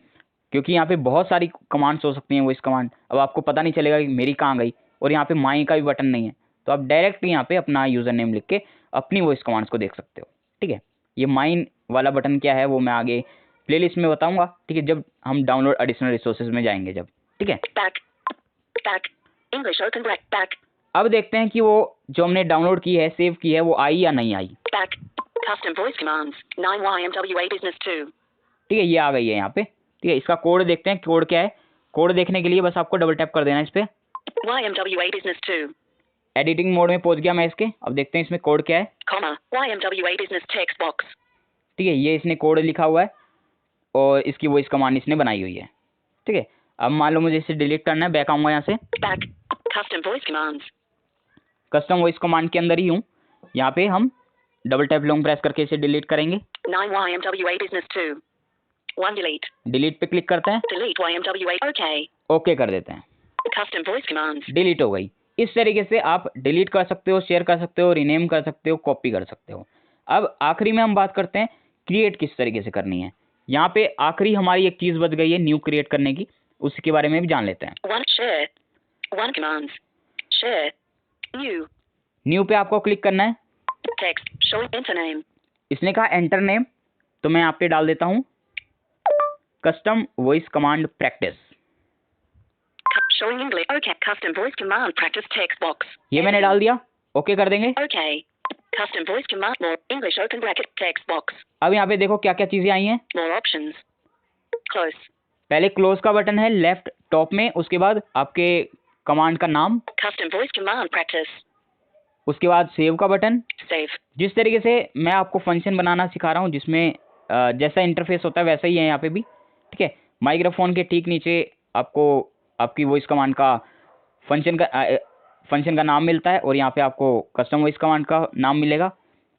क्योंकि यहाँ पे बहुत सारी कमांड्स हो सकती हैं वो इस कमांड, अब आपको पता नहीं चलेगा कि मेरी कहाँ गई। और यहाँ पे माई का भी बटन नहीं है तो आप डायरेक्ट यहाँ पे अपना यूज़र नेम लिख के अपनी वॉइस कमांड्स को देख सकते हो। ठीक है, ये माइन वाला बटन क्या है वो मैं आगे प्लेलिस्ट में बताऊंगा। ठीक है, जब हम डाउनलोड एडिशनल रिसोर्सेज में जाएंगे जब। ठीक है, Back. Back. English open bracket. Back. अब देखते हैं कि वो जो हमने डाउनलोड की है, सेव की है, वो आई या नहीं आई। Back. Custom voice commands. 9 YMWA business 2. ठीक है, ये आ गई है यहाँ पे। ठीक है, इसका कोड देखते हैं, कोड क्या है। कोड देखने के लिए बस आपको डबल टैप कर देना है इस पर। YMWA business 2. एडिटिंग मोड में पहुंच गया मैं इसके। अब देखते हैं इसमें कोड क्या है। Comma. YMWA business text box. ठीक है, ये इसने कोड लिखा हुआ है और इसकी वॉइस कमांड इसने बनाई हुई है। ठीक है, अब मान लो मुझे इसे डिलीट करना है, बैक आऊँगा यहाँ से। Back. Custom voice commands. Custom voice command के अंदर ही हूँ। यहाँ पे हम डबल टैप लॉन्ग प्रेस करके इसे डिलीट करेंगे। 9 YMWA business 2. 1 delete. डिलीट पे क्लिक करते हैं, Delete YMWA. Okay. ओके कर देते हैं। Custom voice commands. डिलीट हो गई। इस तरीके से आप डिलीट कर सकते हो, शेयर कर सकते हो, रीनेम कर सकते हो, कॉपी कर सकते हो। अब आखिरी में हम बात करते हैं क्रिएट किस तरीके से करनी है। यहाँ पे आखिरी हमारी एक चीज़ बच गई है न्यू क्रिएट करने की, उसके बारे में भी जान लेते हैं। 1 share. 1 commands. Share. New. New पे आपको क्लिक करना है। Text. Showing enter name. इसने कहा एंटर नेम, तो मैं यहाँ पे डाल देता हूँ custom voice command practice. Showing English. Okay. Custom voice command practice text box. ये मैंने डाल दिया, ओके कर देंगे। Okay. Custom voice command more English open bracket text box. अब यहाँ पे देखो क्या क्या चीज़ें आई हैं। More options. Close. पहले क्लोज का बटन है लेफ्ट टॉप में, उसके बाद आपके कमांड का नाम, Custom voice command practice. उसके बाद सेव का बटन। Save. जिस तरीके से मैं आपको फंक्शन बनाना सिखा रहा हूँ जिसमें जैसा इंटरफेस होता है वैसा ही है यहाँ पे भी। ठीक है, माइक्रोफोन के ठीक नीचे आपको आपकी वॉइस कमांड का फंक्शन का नाम मिलता है और यहाँ पे आपको कस्टम वॉइस कमांड का नाम मिलेगा।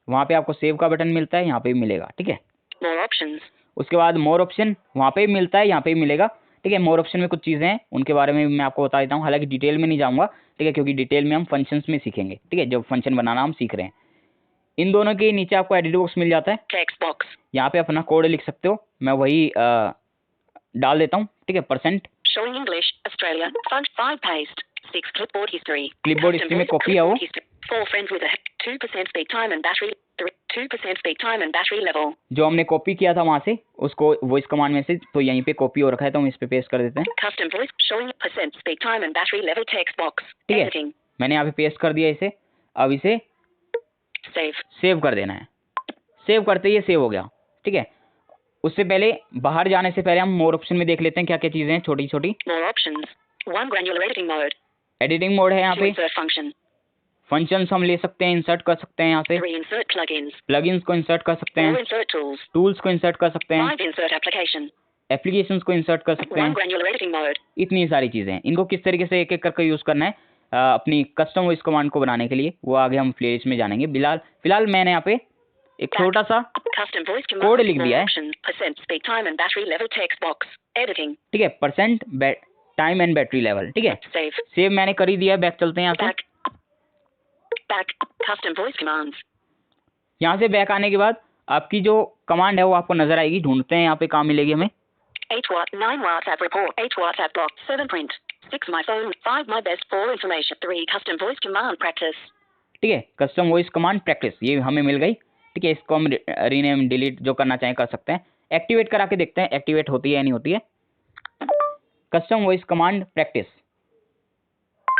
वहाँ पे आपको सेव का बटन मिलता है, यहाँ पे भी मिलेगा। ठीक है, More options. उसके बाद मोर ऑप्शन वहाँ पे भी मिलता है, यहाँ पे भी मिलेगा। ठीक है, मोर ऑप्शन में कुछ चीज़ें हैं उनके बारे में मैं आपको बता देता हूँ, हालांकि डिटेल में नहीं जाऊँगा। ठीक है, क्योंकि डिटेल में हम फंक्शंस में सीखेंगे। ठीक है, जब फंक्शन बनाना हम सीख रहे हैं। इन दोनों के नीचे आपको एडिट बॉक्स मिल जाता है, Text box. यहाँ पे अपना कोड लिख सकते हो, मैं वही डाल देता हूँ, ठीक है, %। Showing English, Australia, font 5 paste, 6 clipboard history. Clipboard history में कॉपी है वो, 4 friends with a 2% speak time and battery, 2% speak time and battery level. जो हमने कॉपी किया था वहां से उसको वॉइस कमांड में से, तो यहीं पे कॉपी हो रखा है तो हम इस पे पेस्ट कर देते हैं। Custom voice showing % speak time and battery level text box. ठीक है, Editing. मैंने यहाँ पे पेस्ट कर दिया इसे। अब इसे Save. सेव कर देना है। सेव करते ही ये सेव हो गया, ठीक है। उससे पहले बाहर जाने से पहले हम मोर ऑप्शन में देख लेते हैं क्या क्या चीजें हैं छोटी छोटी। More options. 1 granular editing mode. Editing mode है यहाँ 2 पे, insert function. फंक्शंस हम ले सकते हैं, इंसर्ट कर सकते हैं यहाँ से, 3 insert plugins. प्लगइन्स को इंसर्ट कर सकते 4 हैं, insert tools. टूल्स को इंसर्ट कर सकते हैं, 5 insert application. एप्लीकेशंस को इंसर्ट कर सकते 1 हैं। granular editing mode. इतनी सारी चीजें हैं, इनको किस तरीके से एक एक करके यूज करना है अपनी कस्टम वॉइस कमांड को बनाने के लिए, वो आगे हम प्लेलिस्ट में जानेंगे। फिलहाल मैंने यहाँ पे एक छोटा सा Custom voice command. कोड लिख दिया है, Options. % speak time and battery level text box. Editing. ठीक है, % टाइम एंड बैटरी लेवल, ठीक है। Save. सेव मैंने कर ही दिया, बैक चलते हैं यहाँ से। Back. Custom voice commands. यहाँ से बैक आने के बाद आपकी जो कमांड है वो आपको नजर आएगी, ढूंढते हैं यहाँ पे कहाँ मिलेगी हमें। 8 watt, 9 WhatsApp report, 8 WhatsApp block, 7 print, 6 my phone, 5 my best, 4 information, 3 custom voice command practice. ठीक है, कस्टम वॉइस कमांड प्रैक्टिस ये हमें मिल गई, ठीक है। इसको हम रीनेम डिलीट जो करना चाहें कर सकते हैं। एक्टिवेट करा के देखते हैं एक्टिवेट होती है या नहीं होती है। Custom voice command practice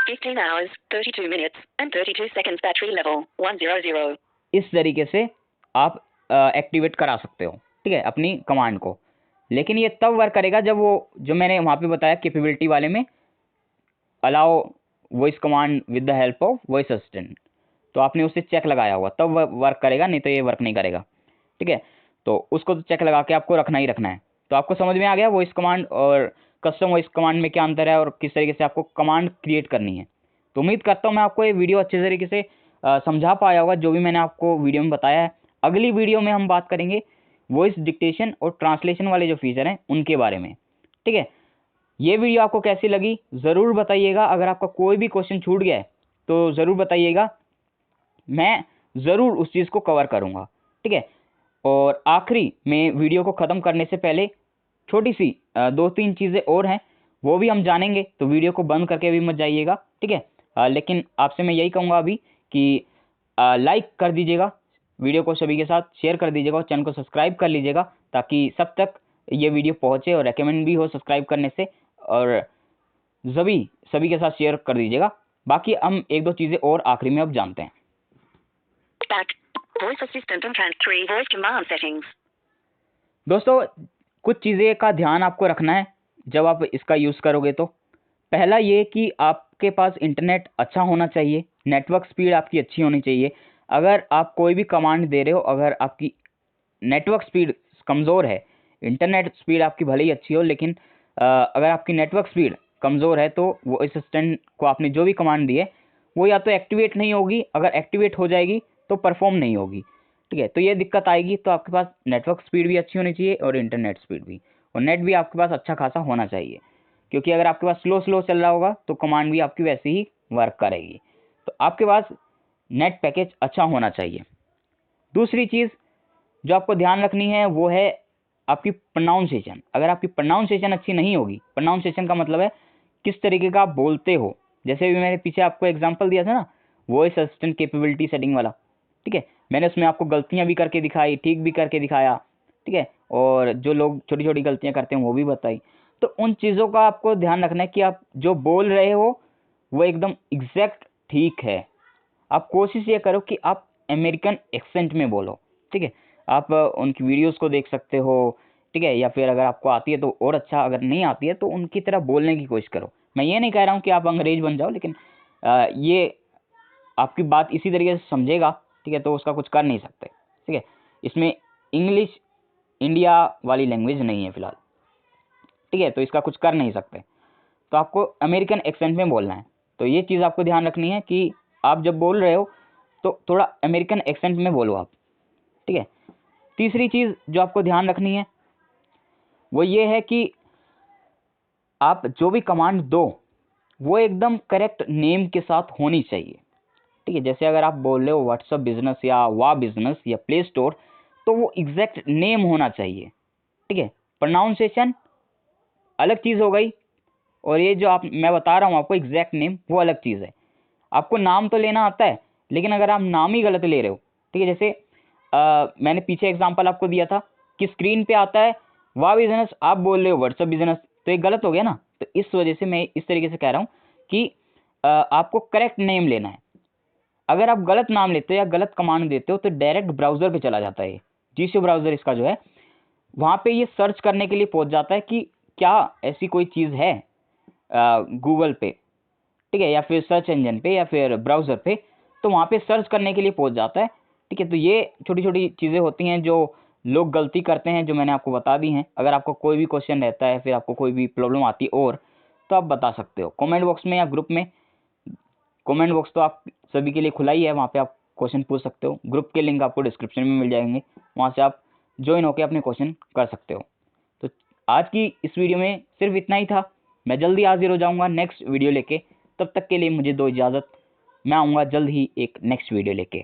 15 hours, 32 minutes, and 32 seconds battery level, 100. इस तरीके से आप एक्टिवेट करा सकते हो, ठीक है, अपनी कमांड को। लेकिन ये तब वर्क करेगा जब वो जो मैंने वहाँ पे बताया कैपेबिलिटी वाले में, allow voice command with the help of voice assistant, तो आपने उसे चेक लगाया होगा तब वर्क करेगा, नहीं तो ये वर्क नहीं करेगा, ठीक है। तो उसको तो चेक लगा के आपको रखना ही रखना है। तो आपको समझ में आ गया वॉइस कमांड और कस्टम वॉइस कमांड में क्या अंतर है और किस तरीके से आपको कमांड क्रिएट करनी है। तो उम्मीद करता हूँ मैं आपको ये वीडियो अच्छे तरीके से समझा पाया होगा जो भी मैंने आपको वीडियो में बताया है। अगली वीडियो में हम बात करेंगे वॉइस डिक्टेशन और ट्रांसलेशन वाले जो फीचर हैं उनके बारे में, ठीक है। ये वीडियो आपको कैसी लगी ज़रूर बताइएगा। अगर आपका कोई भी क्वेश्चन छूट गया है तो ज़रूर बताइएगा, मैं ज़रूर उस चीज़ को कवर करूँगा, ठीक है। और आखिरी में वीडियो को ख़त्म करने से पहले छोटी सी 2-3 चीज़ें और हैं वो भी हम जानेंगे, तो वीडियो को बंद करके भी मत जाइएगा, ठीक है। लेकिन आपसे मैं यही कहूँगा अभी कि लाइक कर दीजिएगा वीडियो को, सभी के साथ शेयर कर दीजिएगा और चैनल को सब्सक्राइब कर लीजिएगा ताकि सब तक ये वीडियो पहुँचे और रेकमेंड भी हो सब्सक्राइब करने से, और सभी के साथ शेयर कर दीजिएगा। बाकी हम 1-2 चीज़ें और आखिरी में अब जानते हैं। Back. Voice assistant and trans 3 voice command settings. दोस्तों कुछ चीज़ें का ध्यान आपको रखना है जब आप इसका यूज़ करोगे। तो पहला ये कि आपके पास इंटरनेट अच्छा होना चाहिए, नेटवर्क स्पीड आपकी अच्छी होनी चाहिए। अगर आप कोई भी कमांड दे रहे हो, अगर आपकी नेटवर्क स्पीड कमज़ोर है, इंटरनेट स्पीड आपकी भले ही अच्छी हो लेकिन अगर आपकी नेटवर्क स्पीड कमज़ोर है तो वो असिस्टेंट को आपने जो भी कमांड दी है वो या तो एक्टिवेट नहीं होगी, अगर एक्टिवेट हो जाएगी तो परफॉर्म नहीं होगी, ठीक है। तो ये दिक्कत आएगी। तो आपके पास नेटवर्क स्पीड भी अच्छी होनी चाहिए और इंटरनेट स्पीड भी, और नेट भी आपके पास अच्छा खासा होना चाहिए, क्योंकि अगर आपके पास स्लो चल रहा होगा तो कमांड भी आपकी वैसे ही वर्क करेगी। तो आपके पास नेट पैकेज अच्छा होना चाहिए। दूसरी चीज़ जो आपको ध्यान रखनी है वो है आपकी प्रोनाउंसिएशन। अगर आपकी प्रोनाउंसिएशन अच्छी नहीं होगी, प्रोनाउंसिएशन का मतलब है किस तरीके का आप बोलते हो। जैसे भी मैंने पीछे आपको एग्जांपल दिया था ना वॉइस असिस्टेंट कैपेबिलिटी सेटिंग वाला, ठीक है, मैंने उसमें आपको गलतियां भी करके दिखाई, ठीक भी करके दिखाया, ठीक है, और जो लोग छोटी छोटी गलतियां करते हैं वो भी बताई। तो उन चीज़ों का आपको ध्यान रखना है कि आप जो बोल रहे हो वो एकदम एग्जैक्ट ठीक है। आप कोशिश ये करो कि आप अमेरिकन एक्सेंट में बोलो, ठीक है। आप उनकी वीडियोस को देख सकते हो, ठीक है, या फिर अगर आपको आती है तो और अच्छा, अगर नहीं आती है तो उनकी तरह बोलने की कोशिश करो। मैं ये नहीं कह रहा हूँ कि आप अंग्रेज बन जाओ, लेकिन ये आपकी बात इसी तरीके से समझेगा, ठीक है, तो उसका कुछ कर नहीं सकते, ठीक है। इसमें इंग्लिश इंडिया वाली लैंग्वेज नहीं है फिलहाल, ठीक है, तो इसका कुछ कर नहीं सकते। तो आपको अमेरिकन एक्सेंट में बोलना है। तो ये चीज़ आपको ध्यान रखनी है कि आप जब बोल रहे हो तो थोड़ा अमेरिकन एक्सेंट में बोलो आप, ठीक है। तीसरी चीज़ जो आपको ध्यान रखनी है वो ये है कि आप जो भी कमांड दो वो एकदम करेक्ट नेम के साथ होनी चाहिए, ठीक है, जैसे अगर आप बोल रहे हो व्हाट्सअप बिजनेस या वा बिजनेस या प्ले स्टोर, तो वो एग्जैक्ट नेम होना चाहिए। ठीक है, प्रोनाउंसिएशन अलग चीज़ हो गई, और ये जो मैं बता रहा हूँ आपको एग्जैक्ट नेम, वो अलग चीज़ है। आपको नाम तो लेना आता है, लेकिन अगर आप नाम ही गलत ले रहे हो, ठीक है, जैसे मैंने पीछे एग्जांपल आपको दिया था कि स्क्रीन पे आता है वा बिजनेस, आप बोल रहे हो व्हाट्सअप बिजनेस, तो ये गलत हो गया ना। तो इस वजह से मैं इस तरीके से कह रहा हूँ कि आपको करेक्ट नेम लेना है। अगर आप गलत नाम लेते हो या गलत कमांड देते हो तो डायरेक्ट ब्राउज़र पे चला जाता है। जीसीओ ब्राउज़र इसका जो है, वहाँ पे ये सर्च करने के लिए पहुँच जाता है कि क्या ऐसी कोई चीज़ है गूगल पे, ठीक है, या फिर सर्च इंजन पे या फिर ब्राउज़र पे, तो वहाँ पे सर्च करने के लिए पहुँच जाता है। ठीक है, तो ये छोटी छोटी चीज़ें होती हैं जो लोग गलती करते हैं, जो मैंने आपको बता दी हैं। अगर आपको कोई भी क्वेश्चन रहता है, फिर आपको कोई भी प्रॉब्लम आती है और, तो आप बता सकते हो कमेंट बॉक्स में या ग्रुप में। कमेंट बॉक्स तो आप सभी के लिए खुला ही है, वहाँ पे आप क्वेश्चन पूछ सकते हो। ग्रुप के लिंक आपको डिस्क्रिप्शन में मिल जाएंगे, वहाँ से आप ज्वाइन होकर अपने क्वेश्चन कर सकते हो। तो आज की इस वीडियो में सिर्फ इतना ही था। मैं जल्दी हाजिर हो जाऊँगा नेक्स्ट वीडियो लेके, तब तक के लिए मुझे दो इजाज़त। मैं आऊँगा जल्द ही एक नेक्स्ट वीडियो लेके।